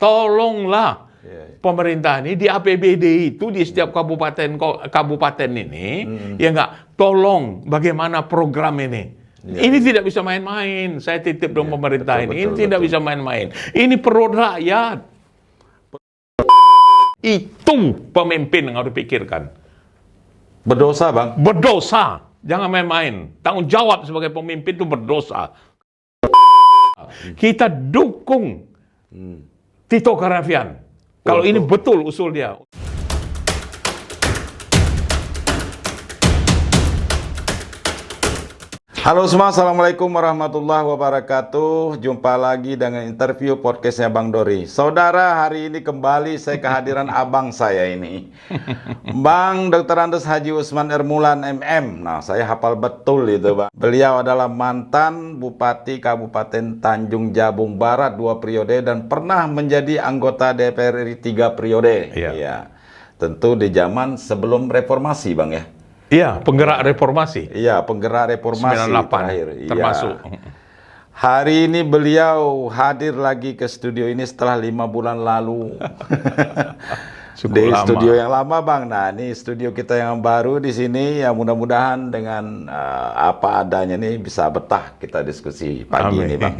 tolonglah pemerintah ini di APBD itu di setiap kabupaten ini, ya nggak, tolong bagaimana program ini. Ini tidak bisa main-main. Saya titip dong pemerintah ini tidak bisa main-main. Ini perut rakyat. Itu pemimpin yang harus dipikirkan. Berdosa, Bang. Berdosa. Jangan main-main. Tanggung jawab sebagai pemimpin itu berdosa. Kita dukung Tito Karnavian. Kalau ini betul usul dia. Halo semua, Assalamualaikum warahmatullahi wabarakatuh. Jumpa lagi dengan interview podcastnya Bang Dori. Saudara, hari ini kembali saya kehadiran abang saya ini, Bang Dr. Andes Haji Usman Ermulan MM. Nah, saya hafal betul itu, Bang. Beliau adalah mantan Bupati Kabupaten Tanjung Jabung Barat 2 periode dan pernah menjadi anggota DPR RI 3 periode. Ya. Tentu di zaman sebelum reformasi, Bang ya. Iya, penggerak reformasi. Iya, penggerak reformasi 98 terakhir. termasuk. Iya. Hari ini beliau hadir lagi ke studio ini setelah 5 bulan lalu. Di studio yang lama, Bang. Nah, ini studio kita yang baru di sini. Ya, mudah-mudahan dengan apa adanya nih bisa betah kita diskusi pagi ini, Bang.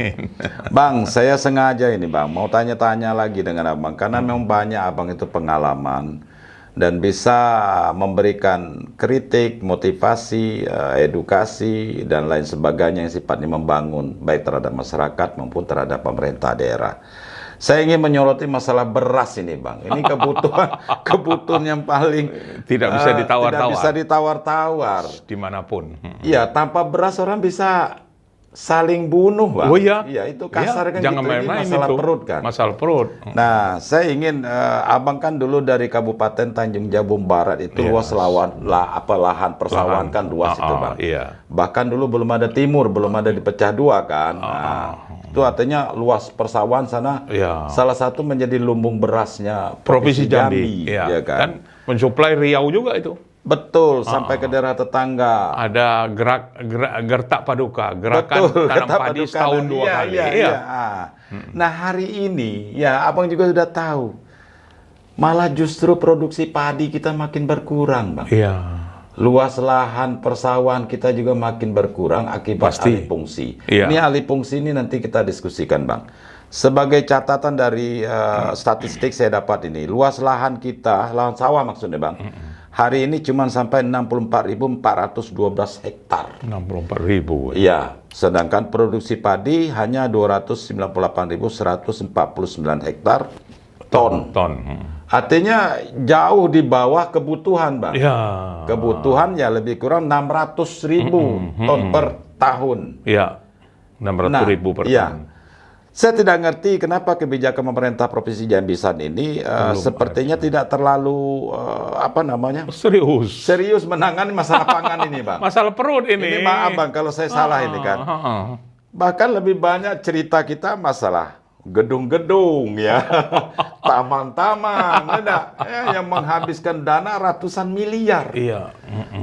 Bang, saya sengaja ini, Bang, mau tanya-tanya lagi dengan Abang karena memang banyak Abang itu pengalaman dan bisa memberikan kritik, motivasi, edukasi, dan lain sebagainya yang sifatnya membangun, baik terhadap masyarakat maupun terhadap pemerintah daerah. Saya ingin menyoroti masalah beras ini, Bang. Ini kebutuhan yang paling tidak bisa ditawar-tawar. Tidak bisa ditawar-tawar. Dimanapun. Iya, tanpa beras orang bisa saling bunuh, Bang. Oh iya. Iya, itu kasar kan jangan gitu. Ini main-main masalah itu. perut kan. Masalah perut. Nah, saya ingin Abang kan dulu dari Kabupaten Tanjung Jabung Barat itu luas lahan persawahan kan luas itu, Bang. Iya. Bahkan dulu belum ada timur, belum ada dipecah dua kan. Nah, itu artinya luas persawahan sana salah satu menjadi lumbung berasnya Provinsi Jambi. Ya kan? Mensuplai Riau juga itu. Betul, sampai ke daerah tetangga. Ada Gertak Paduka, gerakan tanam padi setahun 2 kali. Iya. Nah, hari ini ya Abang juga sudah tahu, malah justru produksi padi kita makin berkurang, Bang. Iya. Luas lahan persawahan kita juga makin berkurang akibat alih fungsi. Iya. Ini alih fungsi ini nanti kita diskusikan, Bang. Sebagai catatan dari statistik saya dapat ini, luas lahan kita, lahan sawah maksudnya, Bang. Hari ini cuma sampai 64.412 hektar. 64.000. Iya, sedangkan produksi padi hanya 298.149 hektar ton. Artinya jauh di bawah kebutuhan, Bang. Ya. Kebutuhan ya lebih kurang 600.000 ton per tahun. Iya, 600.000 per tahun. Saya tidak ngerti kenapa kebijakan pemerintah Provinsi Jambi saat ini sepertinya tidak terlalu serius menangani masalah pangan ini, Bang. Masalah perut ini. Ini maaf, Bang, kalau saya salah ini kan. Bahkan lebih banyak cerita kita masalah gedung-gedung ya, taman-taman, yang menghabiskan dana ratusan miliar. Iya.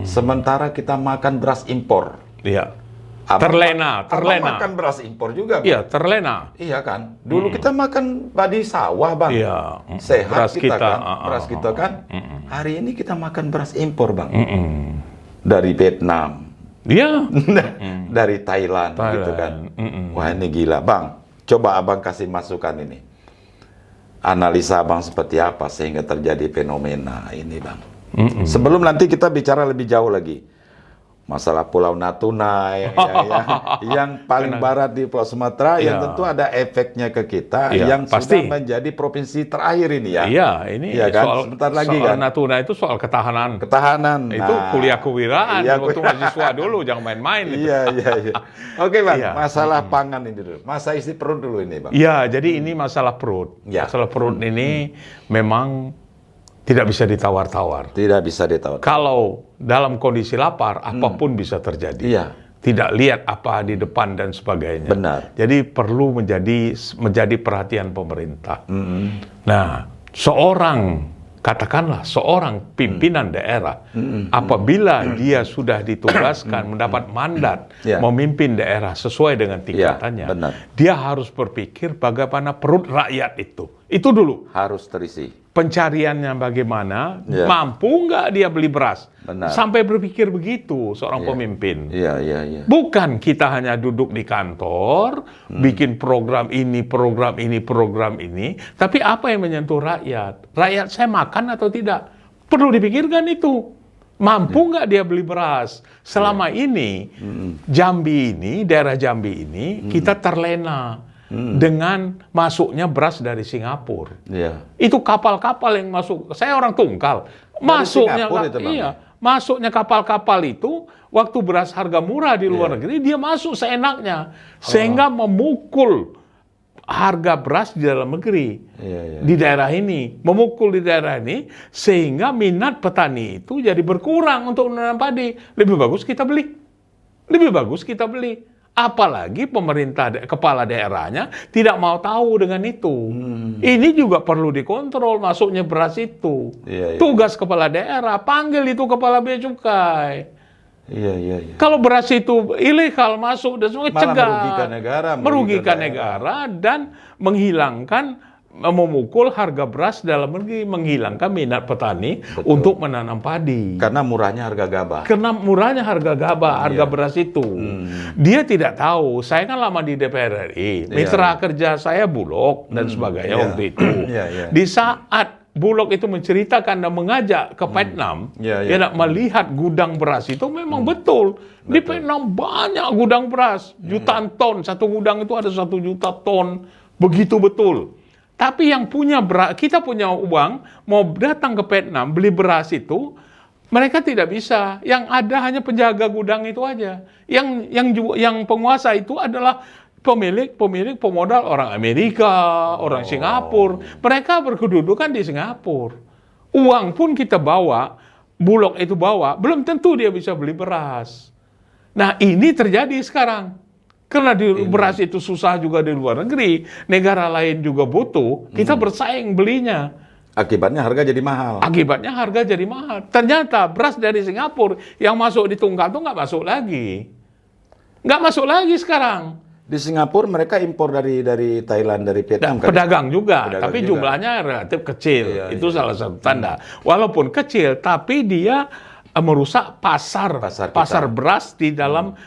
Sementara kita makan beras impor. Iya. Terlena. Makan beras impor juga, Bang. Iya, terlena. Iya kan. Dulu kita makan padi sawah, Bang. Iya. Sehat beras kita kan. Beras kita kan. Hari ini kita makan beras impor, Bang. Dari Vietnam. Iya. Dari Thailand gitu kan. Wah, ini gila, Bang. Coba Abang kasih masukan ini. Analisa Abang seperti apa sehingga terjadi fenomena ini, Bang. Sebelum nanti kita bicara lebih jauh lagi. Masalah Pulau Natuna yang paling barat di Pulau Sumatera yang tentu ada efeknya ke kita yang pasti. sudah menjadi provinsi terakhir ini ya. Iya, ini kan? Sebentar lagi soal kan. Natuna itu soal ketahanan. Itu kuliah kewiraan waktu mahasiswa dulu, jangan main-main. Iya. Oke, Bang, masalah pangan ini dulu. Masa isi perut dulu ini, Bang. Iya, jadi ini masalah perut. Masalah perut ini memang tidak bisa ditawar-tawar. Tidak bisa ditawar. Kalau dalam kondisi lapar, apapun bisa terjadi. Iya. Tidak lihat apa di depan dan sebagainya. Benar. Jadi perlu menjadi perhatian pemerintah. Nah, katakanlah seorang pimpinan daerah, apabila dia sudah ditugaskan mendapat mandat memimpin daerah sesuai dengan tingkatannya, dia harus berpikir bagaimana perut rakyat itu. Itu dulu. Harus terisi. Pencariannya bagaimana, Ya. mampu nggak dia beli beras. Benar. Sampai berpikir begitu seorang pemimpin. Iya, iya, iya. Bukan kita hanya duduk di kantor, bikin program ini, program ini, program ini, tapi apa yang menyentuh rakyat? Rakyat saya makan atau tidak? Perlu dipikirkan itu. Mampu nggak dia beli beras? Selama ini, Jambi ini, daerah Jambi ini, kita terlena dengan masuknya beras dari Singapura. Iya. Itu kapal-kapal yang masuk. Saya orang Tungkal. Masuknya Singapura itu, Bang? iya, masuknya kapal-kapal itu waktu beras harga murah di luar negeri dia masuk seenaknya sehingga memukul harga beras di dalam negeri. Iya, iya. Di daerah ini, memukul di daerah ini sehingga minat petani itu jadi berkurang untuk menanam padi. Lebih bagus kita beli. Lebih bagus kita beli. Apalagi pemerintah kepala daerahnya tidak mau tahu dengan itu. Ini juga perlu dikontrol masuknya beras itu. Iya, iya. Tugas kepala daerah, panggil itu kepala bea cukai. Iya, iya, iya. Kalau beras itu ilegal masuk dan semua Malah cegah. merugikan negara, Merugikan negara dan menghilangkan memukul harga beras dalam negeri, menghilangkan minat petani untuk menanam padi. Karena murahnya harga gabah. Karena murahnya harga gabah, harga beras itu. Dia tidak tahu. Saya kan lama di DPR RI. Mitra kerja saya Bulog dan sebagainya waktu itu. Iya, iya. Di saat Bulog itu menceritakan dan mengajak ke Vietnam, Iya, iya. ya nak melihat gudang beras itu memang betul. Di Vietnam banyak gudang beras, jutaan ton. Satu gudang itu ada 1 juta ton. Begitu betul. Tapi yang punya beras, kita punya uang, mau datang ke Vietnam, beli beras itu, mereka tidak bisa. Yang ada hanya penjaga gudang itu aja. Yang penguasa itu adalah pemilik pemodal orang Amerika, orang Singapura. Mereka berkedudukan di Singapura. Uang pun kita bawa, Bulog itu bawa, belum tentu dia bisa beli beras. Nah ini terjadi sekarang. Karena beras itu susah juga di luar negeri, negara lain juga butuh, kita bersaing belinya. Akibatnya harga jadi mahal. Akibatnya harga jadi mahal. Ternyata beras dari Singapura yang masuk di Tunggal itu nggak masuk lagi. Nggak masuk lagi sekarang. Di Singapura mereka impor dari Thailand, dari Vietnam kan? Pedagang juga, Pedagang tapi juga. jumlahnya relatif kecil. Iya, Itu salah satu tanda. Walaupun kecil, tapi dia merusak pasar Pasar kita. beras di dalam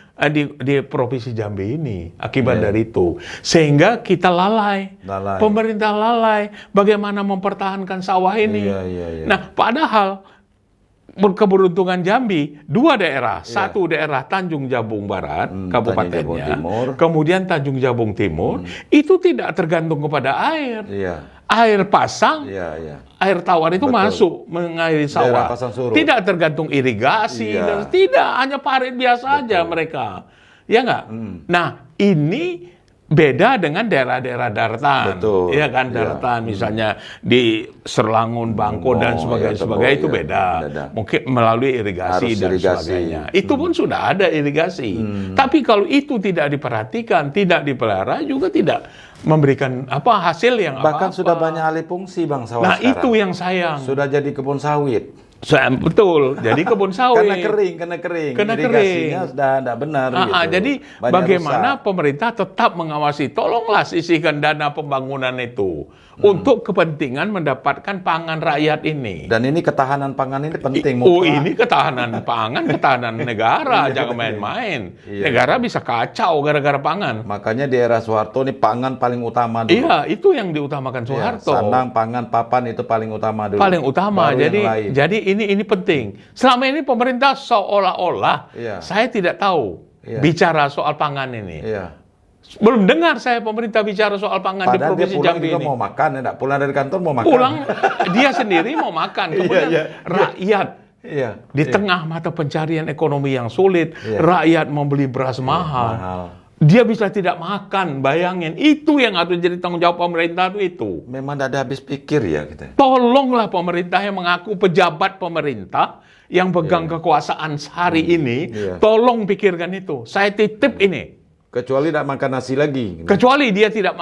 di provinsi Jambi ini akibat dari itu, sehingga kita lalai. Pemerintah lalai bagaimana mempertahankan sawah ini. Iya, iya, iya. Nah, padahal keberuntungan Jambi, 2 daerah, satu daerah Tanjung Jabung Barat, kabupatennya, Tanjung Jabung Timur. kemudian Tanjung Jabung Timur, itu tidak tergantung kepada air. Iya. Air pasang, Iya, iya. air tawar itu Betul. masuk mengairi Daerah sawah. pasang surut. Tidak tergantung irigasi, Iya. dan tidak, hanya parit biasa aja mereka. Ya nggak? Nah, ini beda dengan daerah-daerah daratan. Betul. Ya kan, daratan misalnya di Serlangun, Bangko dan sebagainya, itu beda. Mungkin melalui irigasi Harus dan irigasi. sebagainya. Itu pun sudah ada irigasi. Tapi kalau itu tidak diperhatikan, tidak dipelihara juga tidak memberikan hasil yang Bahkan apa-apa. sudah banyak alih fungsi Bang sawah Nah, sekarang. itu yang sayang. Sudah jadi kebun sawit. Betul, jadi kebun sawit. Kena kering. Kena Irigasinya sudah tidak benar gitu. Jadi Banyak bagaimana rusak. pemerintah tetap mengawasi, tolonglah sisihkan dana pembangunan itu untuk kepentingan mendapatkan pangan rakyat ini. Dan ini ketahanan pangan ini penting. Ini ketahanan pangan, ketahanan negara, jangan main-main. Iya. Negara bisa kacau gara-gara pangan. Makanya di era Soeharto ini pangan paling utama dulu. Iya, itu yang diutamakan Iya, Soeharto. sandang, pangan, papan itu paling utama dulu. Paling utama. Baru yang lain. Jadi ini penting. Selama ini pemerintah seolah-olah Iya. saya tidak tahu Iya. bicara soal pangan ini. Iya. Belum dengar saya pemerintah bicara soal pangan di Padahal dia provinsi pulang Jambi juga ini. mau makan, ya, pulang dari kantor mau makan. Pulang dia sendiri mau makan. Kemudian Iya. rakyat Iya. di tengah mata pencarian ekonomi yang sulit, Iya. rakyat membeli beras mahal. Dia bisa tidak makan, bayangin. Itu yang harus jadi tanggung jawab pemerintah itu. Memang tidak ada habis pikir ya kita. Tolonglah pemerintah yang mengaku pejabat pemerintah yang pegang kekuasaan hari ini, Iya. tolong pikirkan itu. Saya titip ini. Kecuali tidak makan nasi lagi. Kecuali dia tidak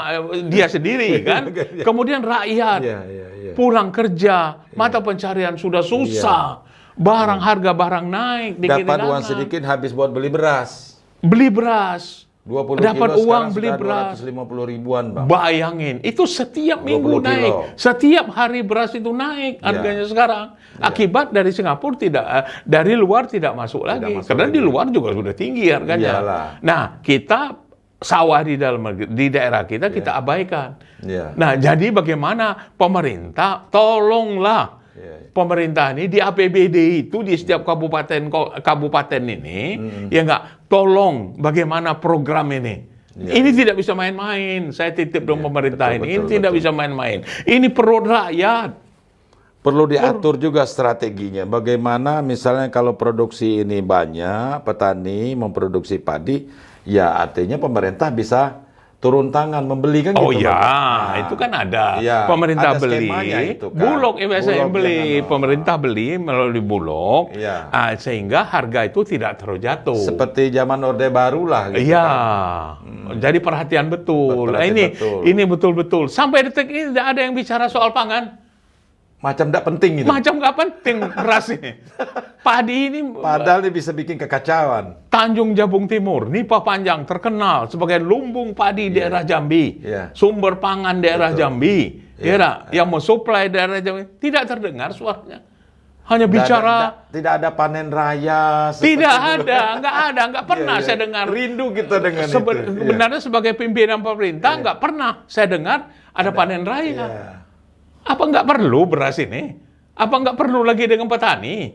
dia sendiri kan. Kemudian rakyat Iya, iya, iya. pulang kerja, mata pencarian sudah susah. Harga barang naik di kiri Dapat uang kanan. sedikit habis buat beli beras. Beli beras. 20 dapat kilo uang sekarang beli sudah beras. 250 ribuan, Bang. Bayangin, itu setiap 20 minggu kilo. naik. Setiap hari beras itu naik harganya sekarang. Akibat dari Singapura dari luar tidak masuk lagi. masuk Karena lagi. di luar juga sudah tinggi harganya. Iyalah. Nah, kita sawah di daerah kita kita abaikan. Iya. Nah, jadi bagaimana pemerintah tolonglah pemerintah ini di APBD itu di setiap kabupaten ini ya nggak, tolong bagaimana program ini. Ini tidak bisa main-main. Saya titip dong pemerintah ini tidak bisa main-main. Ini perut rakyat. Perlu diatur juga strateginya. Bagaimana misalnya kalau produksi ini banyak, petani memproduksi padi, ya artinya pemerintah bisa turun tangan membeli kan Oh gitu. ya, Bang. itu kan ada. Ya, Pemerintah ada beli, skemanya itu kan. Bulog ya biasanya Bulog beli. yang Pemerintah beli melalui Bulog, Iya. sehingga harga itu tidak terjatuh. Seperti zaman Orde Baru lah gitu. Iya, kan. jadi perhatian betul. Nah, Perhatian betul. ini betul-betul. Sampai detik ini tidak ada yang bicara soal pangan. Macam tidak penting gitu. Macam nggak penting beras ini. Padi ini Padahal dia bisa bikin kekacauan. Tanjung Jabung Timur, Nipah Panjang terkenal sebagai lumbung padi daerah Jambi, Iya. sumber pangan daerah Jambi, yang mensuplai daerah Jambi. Tidak terdengar suaranya. Hanya bicara. Tidak ada panen raya. seperti Tidak dulu. ada, nggak pernah saya dengar. Rindu kita dengan itu. Sebenarnya sebagai pimpinan pemerintah nggak pernah saya dengar ada panen raya. Iya. Apa nggak perlu beras ini? Apa nggak perlu lagi dengan petani?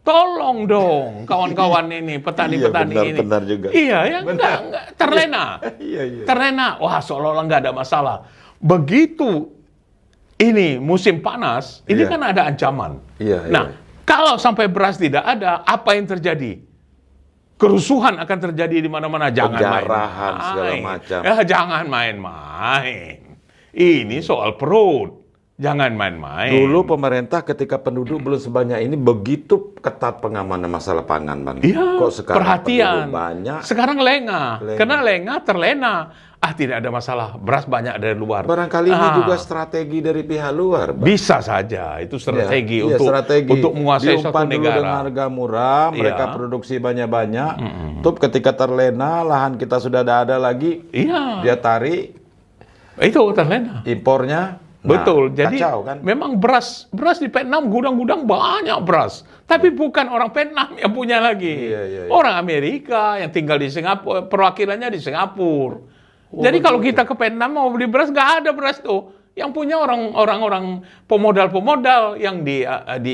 Tolong dong kawan-kawan ini, petani-petani Iya, ini. benar juga. Iya, ya nggak terlena. Iya. Terlena. Wah, seolah-olah nggak ada masalah. Begitu ini musim panas, ini Iya. kan ada ancaman. Iya, Nah, kalau sampai beras tidak ada, apa yang terjadi? Kerusuhan akan terjadi di mana-mana. Jangan Penjarahan, main-main. segala macam. Jangan main-main. Ini soal perut. Jangan main-main. Dulu pemerintah ketika penduduk belum sebanyak ini begitu ketat pengamanan masalah pangan, Bang. Iya, Kok sekarang perhatian. penduduk banyak? Sekarang lengah. Karena lengah, terlena. Tidak ada masalah. Beras banyak dari luar. Barangkali ini juga strategi dari pihak luar, Bang. Bisa saja. Itu strategi Iya, untuk untuk menguasai suatu Diumpan dulu dengan negara. harga murah, mereka Iya. produksi banyak-banyak. Tuh ketika terlena, lahan kita sudah ada lagi, Iya, dia tarik itu terlena. impornya. Betul. Jadi kacau kan? memang beras di Vietnam gudang-gudang banyak beras. Tapi bukan orang Vietnam yang punya lagi. Iya. Orang Amerika yang tinggal di Singapura, perwakilannya di Singapura. Jadi kalau kita ke Vietnam mau beli beras, nggak ada beras tuh. Yang punya orang pemodal-pemodal yang di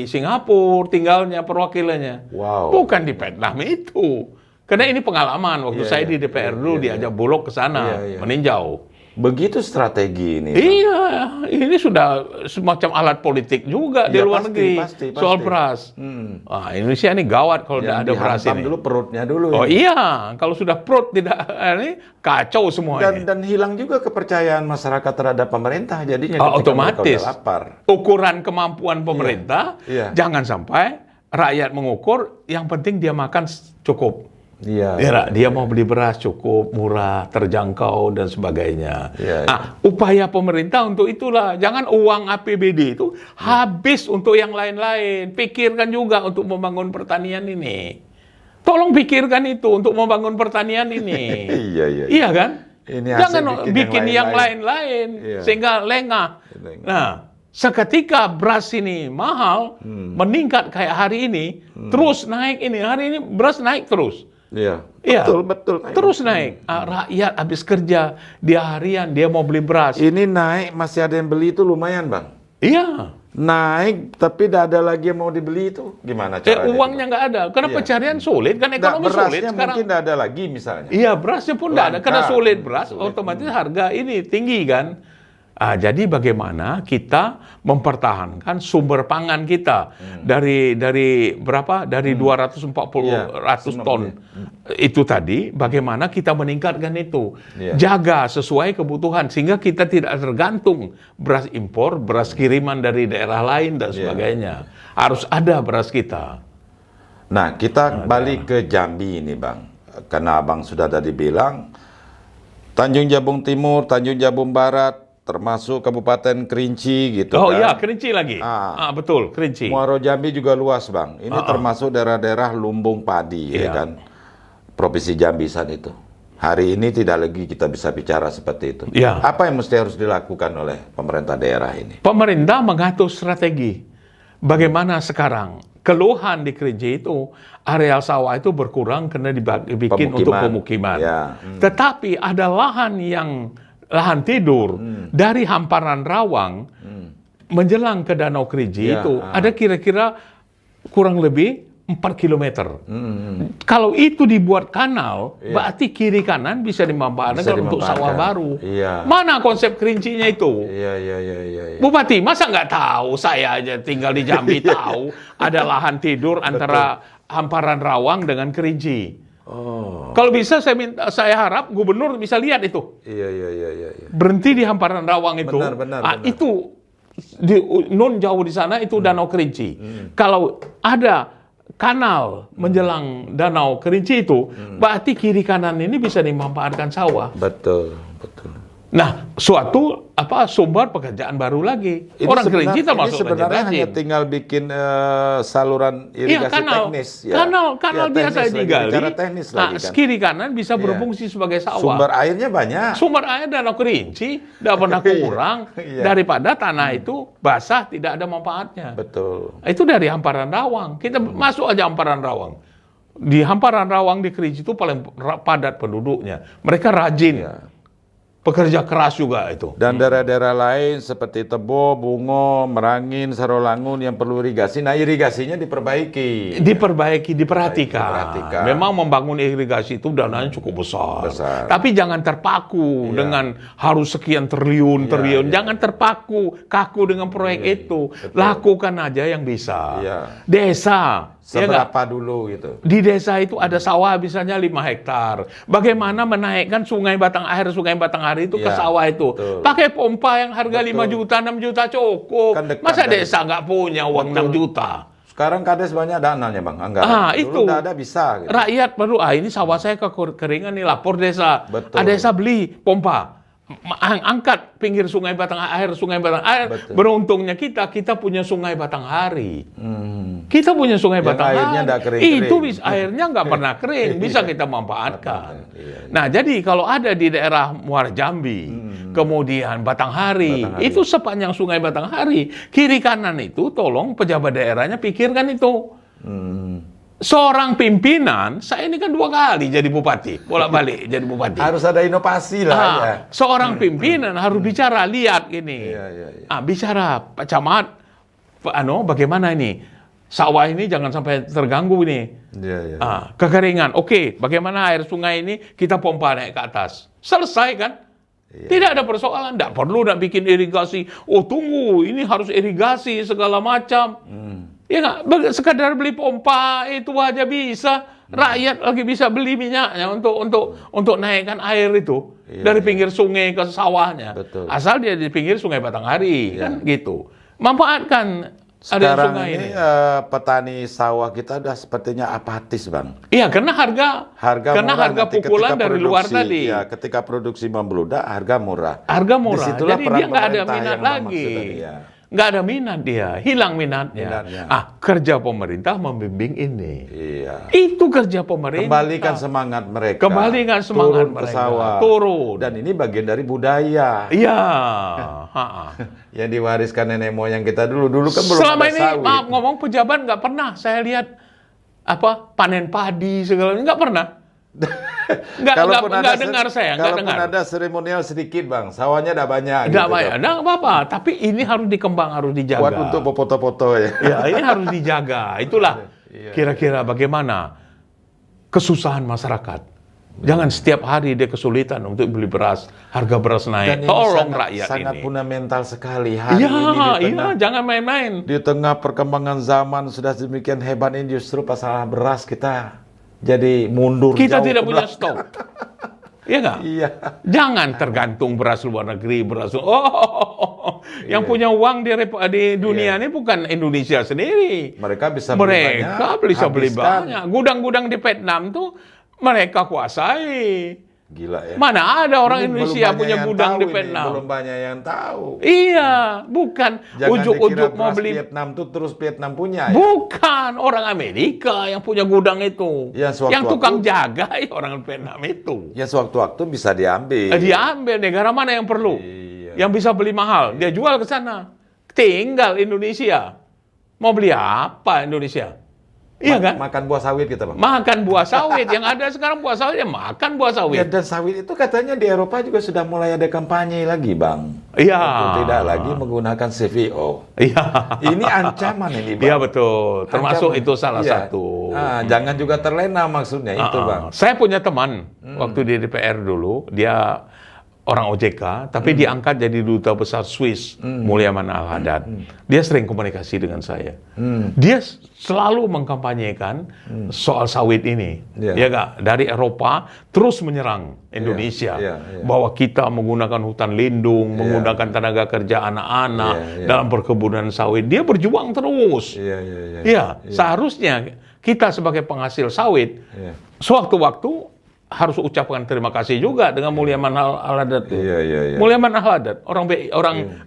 Singapura tinggalnya perwakilannya. Wow. Bukan di Vietnam itu. Karena ini pengalaman waktu saya di DPR dulu diajak Bulog ke sana meninjau. Begitu strategi ini. Iya, ini sudah semacam alat politik juga di Iya, luar pasti, negeri pasti. soal beras. Wah, Indonesia ini gawat kalau tidak ada beras Dihantam ini. dulu perutnya dulu. Oh ya. iya, kalau sudah perut tidak ini kacau semuanya. Dan hilang juga kepercayaan masyarakat terhadap pemerintah jadinya ketika Otomatis. mereka udah lapar. Ukuran kemampuan pemerintah, Iya. jangan sampai rakyat mengukur yang penting dia makan cukup. Iya. Dia mau beli beras cukup, murah, terjangkau, dan sebagainya. Iya. Upaya pemerintah untuk itulah. Jangan uang APBD itu habis untuk yang lain-lain. Pikirkan juga untuk membangun pertanian ini. Tolong pikirkan itu untuk membangun pertanian ini. Iya. Iya kan? Ini hasil Jangan bikin yang lain-lain. lain-lain Iya. sehingga lengah. Lengah. Nah, seketika beras ini mahal, meningkat kayak hari ini, terus naik ini. Hari ini beras naik terus. Iya. Iya. Betul. Terus naik. Rakyat habis kerja, dia harian, dia mau beli beras. Ini naik masih ada yang beli itu lumayan, Bang. Iya. Naik tapi tidak ada lagi yang mau dibeli itu. Gimana caranya? Uangnya nggak ada. Karena Iya. pencarian sulit, kan ekonomi sulit berasnya sekarang. mungkin tidak ada lagi misalnya. Iya, berasnya pun tidak ada. Langka. Karena sulit beras, Sulit. otomatis harga ini tinggi kan. Jadi bagaimana kita mempertahankan sumber pangan kita dari berapa? Dari 240 ton itu tadi. Bagaimana kita meningkatkan itu? Iya. Jaga sesuai kebutuhan sehingga kita tidak tergantung beras impor, beras kiriman dari daerah lain dan sebagainya. Harus ada beras kita. Nah, kita balik ke Jambi ini, Bang. Karena Abang sudah tadi bilang, Tanjung Jabung Timur, Tanjung Jabung Barat, termasuk Kabupaten Kerinci gitu Oh kan. iya, Kerinci lagi. Betul, Kerinci. Muaro Jambi juga luas, Bang. Ini termasuk daerah-daerah lumbung padi, ya Iya. kan? Provinsi Jambi saat itu. Hari ini tidak lagi kita bisa bicara seperti itu. Ya. Apa yang mesti harus dilakukan oleh pemerintah daerah ini? Pemerintah mengatur strategi. Bagaimana sekarang keluhan di Kerinci itu areal sawah itu berkurang karena dibikin untuk pemukiman. Ya. Tetapi ada lahan tidur dari hamparan Rawang menjelang ke Danau Kerinci itu ada kira-kira kurang lebih 4 kilometer. Kalau itu dibuat kanal, berarti kiri kanan bisa dimanfaatkan untuk sawah baru. Mana konsep Kerincinya itu? Bupati, masa nggak tahu? Saya aja tinggal di Jambi tahu ada lahan tidur antara hamparan Rawang dengan Kerinci. Kalau bisa saya harap gubernur bisa lihat itu. Berhenti di hamparan Rawang itu. Benar. Itu non jauh di sana itu Danau Kerinci. Kalau ada kanal menjelang Danau Kerinci itu, berarti kiri kanan ini bisa dimanfaatkan sawah. Betul. Nah, suatu sumber pekerjaan baru lagi. Orang Kerinci termasuk ini sebenarnya hanya tinggal bikin saluran irigasi teknis. Kanal biasa digali. Teknis lagi kan. Kiri kanan bisa berfungsi sebagai sawah. Sumber airnya banyak. Sumber air Danau Kerinci tidak pernah kurang daripada tanah itu basah tidak ada manfaatnya. Betul. Itu dari hamparan Rawang. Kita masuk aja hamparan Rawang. Di hamparan Rawang di Kerinci itu paling padat penduduknya. Mereka rajin. Pekerja keras juga itu. Dan daerah-daerah lain seperti Tebo, Bungo, Merangin, Sarolangun yang perlu irigasi. Nah, irigasinya diperbaiki. Diperhatikan. Memang membangun irigasi itu dananya cukup besar. Tapi jangan terpaku dengan harus sekian triliun. Jangan terpaku, kaku dengan proyek itu. Betul. Lakukan aja yang bisa. Desa. Seberapa dulu gitu. Di desa itu ada sawah misalnya 5 hektar. Bagaimana menaikkan sungai Batanghari itu ke sawah itu. Pakai pompa yang harga 5 juta, 6 juta cukup. Masa desa nggak punya uang 6 juta? Sekarang Kades banyak dananya Bang. Itu. Dulu ada bisa. Gitu. Rakyat perlu, ini sawah saya kekeringan nih, lapor desa. Desa beli pompa. Angkat pinggir sungai Batanghari. Beruntungnya kita punya sungai Batanghari. Kita punya sungai Batanghari. Itu airnya nggak pernah kering, bisa kita manfaatkan. Nah, jadi kalau ada di daerah Muara Jambi, kemudian Batanghari, itu sepanjang sungai Batanghari, kiri kanan itu tolong pejabat daerahnya pikirkan itu. Seorang pimpinan, saya ini kan 2 kali jadi bupati, bolak-balik jadi bupati. Harus ada inovasi lah ya. Seorang pimpinan harus bicara, lihat gini. Bicara, Pak Camat, bagaimana ini? Sawah ini jangan sampai terganggu ini. Kekeringan, oke, bagaimana air sungai ini kita pompa naik ke atas. Selesai kan? Tidak ada persoalan, tidak perlu bikin irigasi. Tunggu, ini harus irigasi segala macam. Ya nggak, sekadar beli pompa itu aja bisa. Rakyat lagi bisa beli minyaknya untuk naikkan air itu dari pinggir sungai ke sawahnya. Asal dia di pinggir sungai Batanghari kan gitu. Manfaatkan sekarang sungai ini petani sawah kita udah sepertinya apatis Bang. Iya, karena harga pukulan dari luar tadi. Ya, ketika produksi membludak, harga murah. Disitulah jadi dia nggak ada minat lagi. Nggak ada minat dia, hilang minatnya. Kerja pemerintah membimbing ini. Itu kerja pemerintah. Kembalikan semangat mereka. Turun ke sawah. Dan ini bagian dari budaya. Iya. Yang diwariskan nenek moyang kita dulu kan belum selama ada ini, sawit. maaf ngomong, pejabat nggak pernah saya lihat panen padi segala, nggak pernah. Nggak dengar saya. Kalaupun ada seremonial sedikit Bang, sawahnya udah banyak. Nggak banyak, nggak apa-apa. Tapi ini harus dikembang, harus dijaga. Buat untuk foto-foto ya. Ya, ini harus dijaga. Itulah kira-kira bagaimana kesusahan masyarakat. Jangan setiap hari dia kesulitan untuk beli beras, harga beras naik. Tolong rakyat ini. Sangat fundamental sekali hari ini. Jangan main-main. Di tengah perkembangan zaman sudah demikian hebat ini, justru masalah beras kita jadi mundur. Kita tidak punya stok. Iya nggak? Iya. Jangan tergantung beras luar negeri, yang punya uang di dunia ini bukan Indonesia sendiri. Mereka bisa beli banyak. Gudang-gudang di Vietnam tuh mereka kuasai. Gila ya. Mana ada orang Ini Indonesia belum banyak punya yang gudang tahu di ini, Vietnam. Belum banyak yang tahu. Iya, bukan Jangan ujuk-ujuk dikira mau beras beli. Vietnam tuh terus Vietnam punya ya. Bukan orang Amerika yang punya gudang itu. Ya, sewaktu-waktu- Yang tukang jaga ya orang Vietnam itu. Ya sewaktu-waktu bisa diambil. Diambil negara mana yang perlu? Iya. Yang bisa beli mahal, dia jual ke sana. Tinggal Indonesia. Mau beli apa Indonesia? Iya kan? Makan buah sawit kita, Bang. Makan buah sawit. Yang ada sekarang buah sawit, ya makan buah Ya, sawit. dan sawit itu katanya di Eropa juga sudah mulai ada kampanye lagi, Bang. Iya. Untuk tidak lagi menggunakan CVO. Iya. Ini ancaman ini, Bang. Iya betul. Termasuk Ancaman. itu salah Iya. satu. Jangan juga terlena maksudnya itu, Bang. Saya punya teman waktu di DPR dulu, dia orang OJK, tapi diangkat jadi duta besar Swiss, Mulyaman Al-Haddad. Dia sering komunikasi dengan saya. Dia selalu mengkampanyekan soal sawit ini. Iya. Ya nggak? Dari Eropa terus menyerang Indonesia. Iya. Bahwa kita menggunakan hutan lindung, menggunakan tenaga kerja anak-anak Iya. dalam perkebunan sawit. Dia berjuang terus. Iya. Iya, seharusnya kita sebagai penghasil sawit, Iya. sewaktu-waktu harus ucapkan terima kasih juga dengan Mulyaman Al-Haddad. Iya. Mulyaman Al-Haddad, orang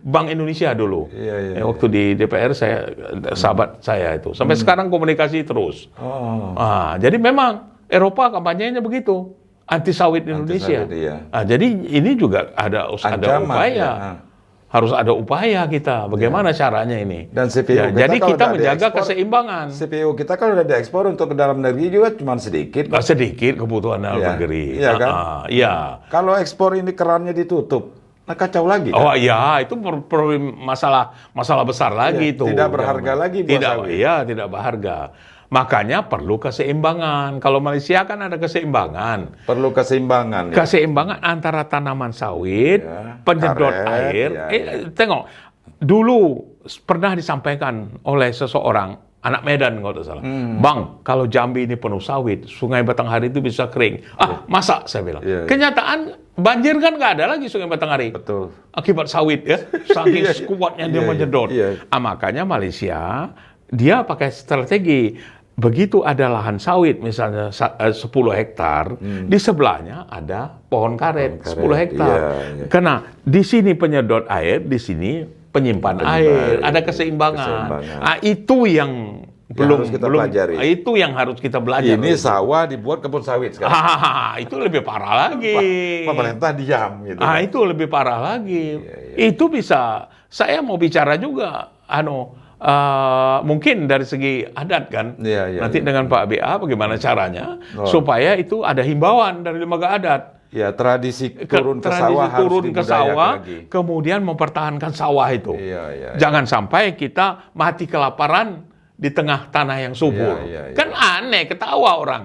Bank Indonesia dulu. Iya. Waktu di DPR saya sahabat saya itu. Sampai sekarang komunikasi terus. Oh. Jadi memang Eropa kampanyenya begitu. Anti sawit Indonesia. Anti-sawit, iya. Jadi ini juga ada Ancaman, upaya. ya. Harus ada upaya kita. Bagaimana caranya ini? Dan CPO kita jadi kalau kita udah menjaga diekspor, keseimbangan. CPO kita kalau udah diekspor untuk ke dalam negeri juga cuma sedikit. Nggak sedikit kebutuhan dalam Iya. negeri. Iya kan? Iya. Kalau ekspor ini kerannya ditutup, nah kacau lagi. Oh Kan? iya, itu masalah besar lagi Iya, itu. tidak berharga lagi buah tidak, sawit. Iya, tidak berharga. Makanya perlu keseimbangan. Kalau Malaysia kan ada keseimbangan. Perlu keseimbangan. Ya. Keseimbangan antara tanaman sawit, Ya, penyedot karet, air. ya. Tengok, dulu pernah disampaikan oleh seseorang, anak Medan kalau tidak salah. Bang, kalau Jambi ini penuh sawit, Sungai Batanghari itu bisa kering. Masa? Saya bilang. Iya. Kenyataan, banjir kan nggak ada lagi Sungai Batanghari. Betul. Akibat sawit ya, saking Iya, kuatnya dia iya, menyedot. iya. Makanya Malaysia, dia pakai strategi. Begitu ada lahan sawit, misalnya 10 hektar, di sebelahnya ada pohon karet, 10 hektar. iya. Karena di sini penyedot air, di sini penyimpan air, ada keseimbangan. Itu yang belum harus kita pelajari. Itu yang harus kita belajar. Ini sawah dibuat kebun sawit sekarang. Itu lebih parah lagi. Pemerintah diam gitu. Itu lebih parah lagi. Itu bisa. Saya mau bicara juga, mungkin dari segi adat kan. Iya, Nanti dengan Pak BA bagaimana caranya supaya itu ada himbauan dari lembaga adat. Ya, tradisi turun ke Tradisi sawah harus turun ke dibudayakan sawah, lagi. kemudian mempertahankan sawah itu. Iya. Jangan sampai kita mati kelaparan di tengah tanah yang subur. Iya. Kan aneh, ketawa orang.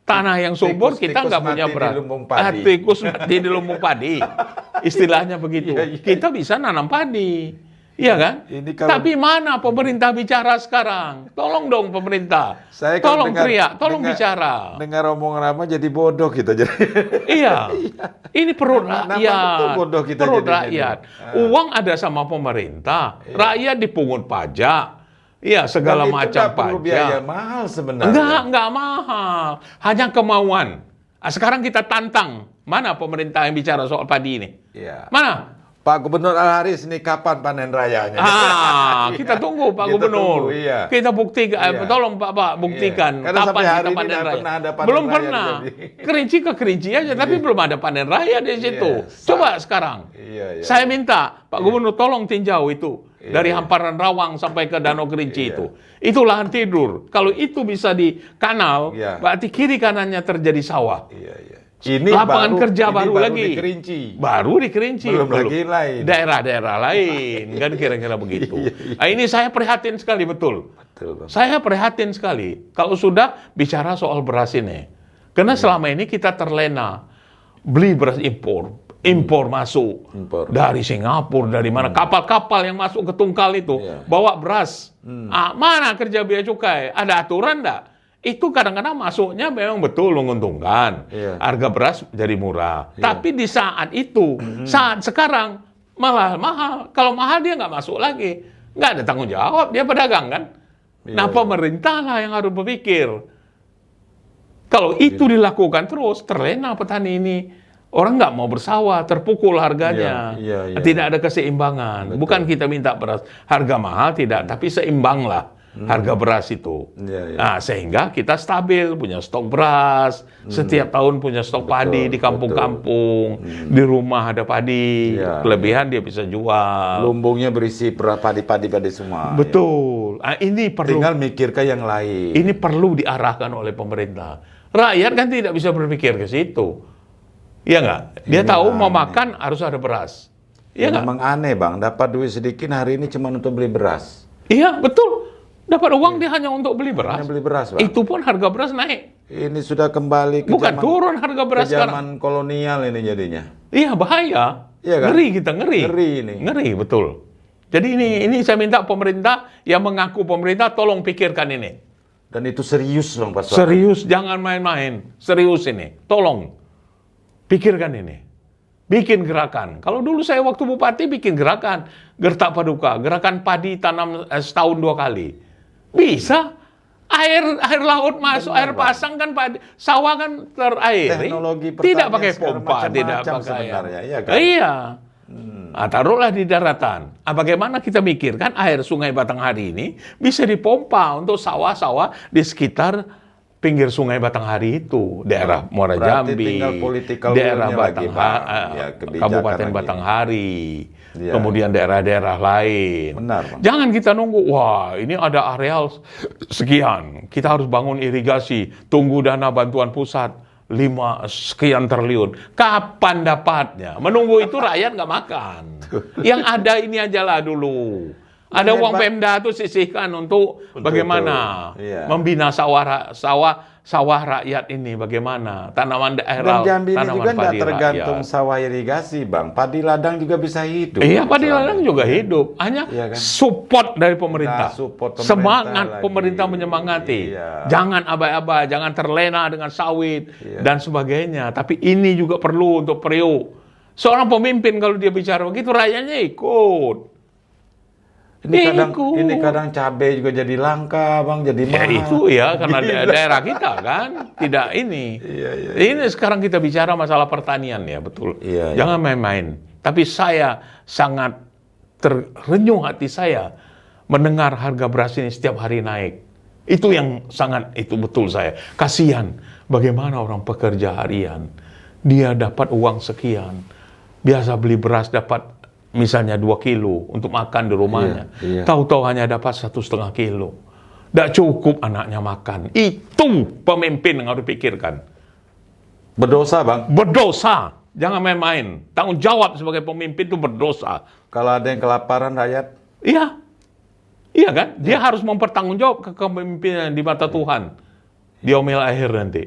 Tanah yang subur kita Tikus nggak punya mati berat. di lumbung padi. Tikus mati di lumbung padi. Istilahnya begitu. Iya. Kita bisa nanam padi. Iya kan? Ini kalau- Tapi mana pemerintah bicara sekarang? Tolong dong pemerintah. Saya kalau Tolong dengar- teriak, tolong dengar- bicara. Dengar omongan apa jadi bodoh kita jadi. Iya. Ini perut Nama rakyat. betul bodoh kita Perut jadinya rakyat. ini. Uang ada sama pemerintah. Rakyat dipungut pajak. Iya, segala Dan itu macam nggak perlu biaya pajak. mahal sebenarnya. Enggak mahal. Hanya kemauan. Sekarang kita tantang. Mana pemerintah yang bicara soal padi ini? Iya. Mana? Pak Gubernur Al-Haris ini kapan panen rayanya? Kita tunggu Pak Kita Gubernur. tunggu, iya. Kita buktikan, Iya. tolong Pak buktikan Karena sampai hari kita ini panen tidak raya. pernah ada panen Belum raya pernah. jadi. Kerinci ke kerinci aja, tapi belum ada panen raya di situ. Iya. Coba sekarang. Iya. Saya minta Pak Gubernur tolong tinjau itu. Dari hamparan Rawang sampai ke Danau Kerinci itu. Itu lahan tidur. Kalau itu bisa di kanal, Iya. berarti kiri kanannya terjadi sawah. Iya. Ini Lapangan kerja ini baru lagi. di Kerinci. Baru di Kerinci. Belum lagi lain. Daerah-daerah lain. Kan kira-kira begitu. Nah, ini saya prihatin sekali, betul. Betul, Bang. Saya prihatin sekali. Kalau sudah bicara soal beras ini. Karena selama ini kita terlena. Beli beras impor masuk. Impor. Dari Singapura, dari mana. Kapal-kapal yang masuk ke Tungkal itu. Iya. Bawa beras. Mana kerja bea cukai? Ada aturan enggak? Itu kadang-kadang masuknya memang betul menguntungkan. Iya. Harga beras jadi murah. Tapi di saat itu, saat sekarang malah mahal. Kalau mahal dia nggak masuk lagi. Nggak ada tanggung jawab, dia pedagang kan. Nah pemerintah lah yang harus berpikir. Kalau itu dilakukan terus, terlena petani ini. Orang nggak mau bersawah, terpukul harganya. Iya. Tidak ada keseimbangan. Betul. Bukan kita minta beras harga mahal, tidak, tapi seimbang lah harga beras itu. Iya. Nah, sehingga kita stabil, punya stok beras, setiap tahun punya stok padi di kampung-kampung, di rumah ada padi, Iya, kelebihan dia bisa jual. Lumbungnya berisi padi-padi semua. Betul. Nah, ini perlu. Tinggal mikirkan yang lain. Ini perlu diarahkan oleh pemerintah. Rakyat kan tidak bisa berpikir ke situ. Iya nggak? Dia Ini tahu mau aneh. makan harus ada beras. Iya nggak? Memang aneh Bang, dapat duit sedikit hari ini cuma untuk beli beras. Iya, betul. Dapat uang dia hanya untuk beli beras. Hanya beli beras, Bang. Itu pun harga beras naik. Ini sudah kembali ke Bukan turun harga beras ke sekarang. zaman kolonial ini jadinya. Iya, bahaya. Iya kan? Ngeri kita, ngeri. Ngeri ini. Ngeri, betul. Jadi ini saya minta pemerintah yang mengaku pemerintah tolong pikirkan ini. Dan itu serius Bang Pak Suara. Serius, jangan main-main. Serius ini. Tolong. Pikirkan ini. Bikin gerakan. Kalau dulu saya waktu bupati bikin gerakan. Gertak Paduka. Gerakan padi tanam setahun 2 kali. Bisa. Air laut masuk, air pasang kan padi. Sawah kan terairi. Teknologi Tidak pertanian pakai sekarang pompa. Tidak macam-macam pakai. sebenarnya, iya kan? Iya. Nah, taruhlah di daratan. Bagaimana kita mikirkan air Sungai Batanghari ini bisa dipompa untuk sawah-sawah di sekitar pinggir Sungai Batanghari itu, daerah Muara Berarti Jambi, tinggal political daerah will-nya lagi, Bang. Ya, kebijakan Kabupaten lagi. Batanghari, Iya. kemudian daerah-daerah lain. Benar, Bang. Jangan kita nunggu, wah ini ada areal sekian, kita harus bangun irigasi, tunggu dana bantuan pusat 5 sekian triliun. Kapan dapatnya? Menunggu itu rakyat nggak makan. Yang ada ini aja lah dulu. Ada uang Pemda tuh sisihkan untuk bagaimana Iya. membina sawah rakyat ini, bagaimana tanaman Dan daerah, Jambi ini tanaman juga tidak padi tergantung rakyat. sawah irigasi Bang. Padi ladang juga bisa hidup. Iya, padi Selama ladang ini. juga hidup. Hanya Iya kan? support dari pemerintah. Nah, support pemerintah Semangat lagi. pemerintah menyemangati. Iya. Jangan abai-abai, jangan terlena dengan sawit Iya. dan sebagainya. Tapi ini juga perlu untuk Priok. Seorang pemimpin kalau dia bicara begitu, rakyatnya ikut. Ini kadang cabai juga jadi langka Bang, jadi Ya mahal. itu ya, karena daerah kita kan tidak ini. Iya. Ini sekarang kita bicara masalah pertanian ya, betul. Iya, Jangan main-main. Tapi saya sangat terenyuh hati saya mendengar harga beras ini setiap hari naik. Itu yang sangat, itu betul saya. Kasihan bagaimana orang pekerja harian. Dia dapat uang sekian. Biasa beli beras dapat misalnya 2 kilo untuk makan di rumahnya. Iya. Tahu-tahu hanya dapat 1,5 kilo. Tidak cukup anaknya makan. Itu pemimpin yang harus dipikirkan. Berdosa Bang. Berdosa. Jangan main-main. Tanggung jawab sebagai pemimpin itu berdosa. Kalau ada yang kelaparan rakyat, Iya. Iya kan? Dia harus mempertanggungjawab kepemimpinan di mata Tuhan. Diomel akhir nanti.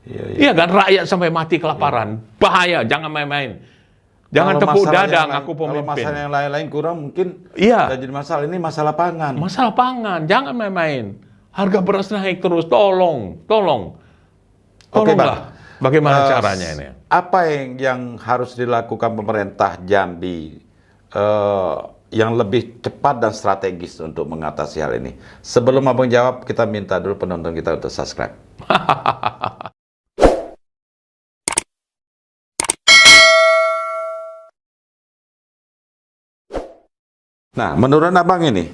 Iya kan? Rakyat sampai mati kelaparan. Bahaya. Jangan main-main. Jangan Kalau tepuk masalah dada yang ngaku lain- Kalau pemimpin. masalah yang lain-lain kurang mungkin Iya. nggak jadi masalah. Ini masalah pangan. Masalah pangan. Jangan main-main. Harga beras naik terus. Tolong. Oke, Tolonglah. Bagaimana Eh, caranya ini? Apa yang harus dilakukan pemerintah Jambi yang lebih cepat dan strategis untuk mengatasi hal ini? Sebelum Abang jawab, kita minta dulu penonton kita untuk subscribe. Nah, menurut Abang ini,